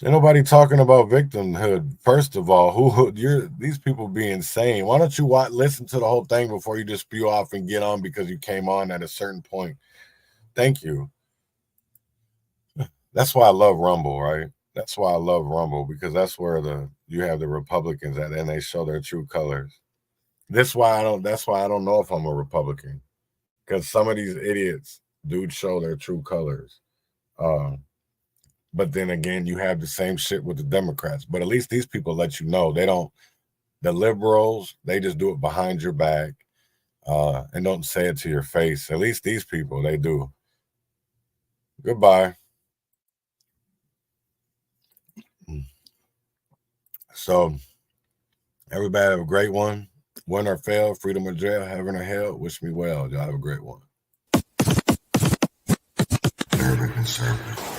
Ain't nobody talking about victimhood. First of all, these people be insane. Why don't you listen to the whole thing before you just spew off and get on because you came on at a certain point? Thank you. That's why I love Rumble, right? That's why I love Rumble, because that's where you have the Republicans at, and they show their true colors. That's why I don't know if I'm a Republican, because some of these idiots do show their true colors. But then again, you have the same shit with the Democrats. But at least these people let you know they don't. The liberals, they just do it behind your back and don't say it to your face. At least these people, they do. Goodbye. So everybody have a great one. Win or fail, freedom or jail, heaven or hell. Wish me well. Y'all have a great one. Urban conservative.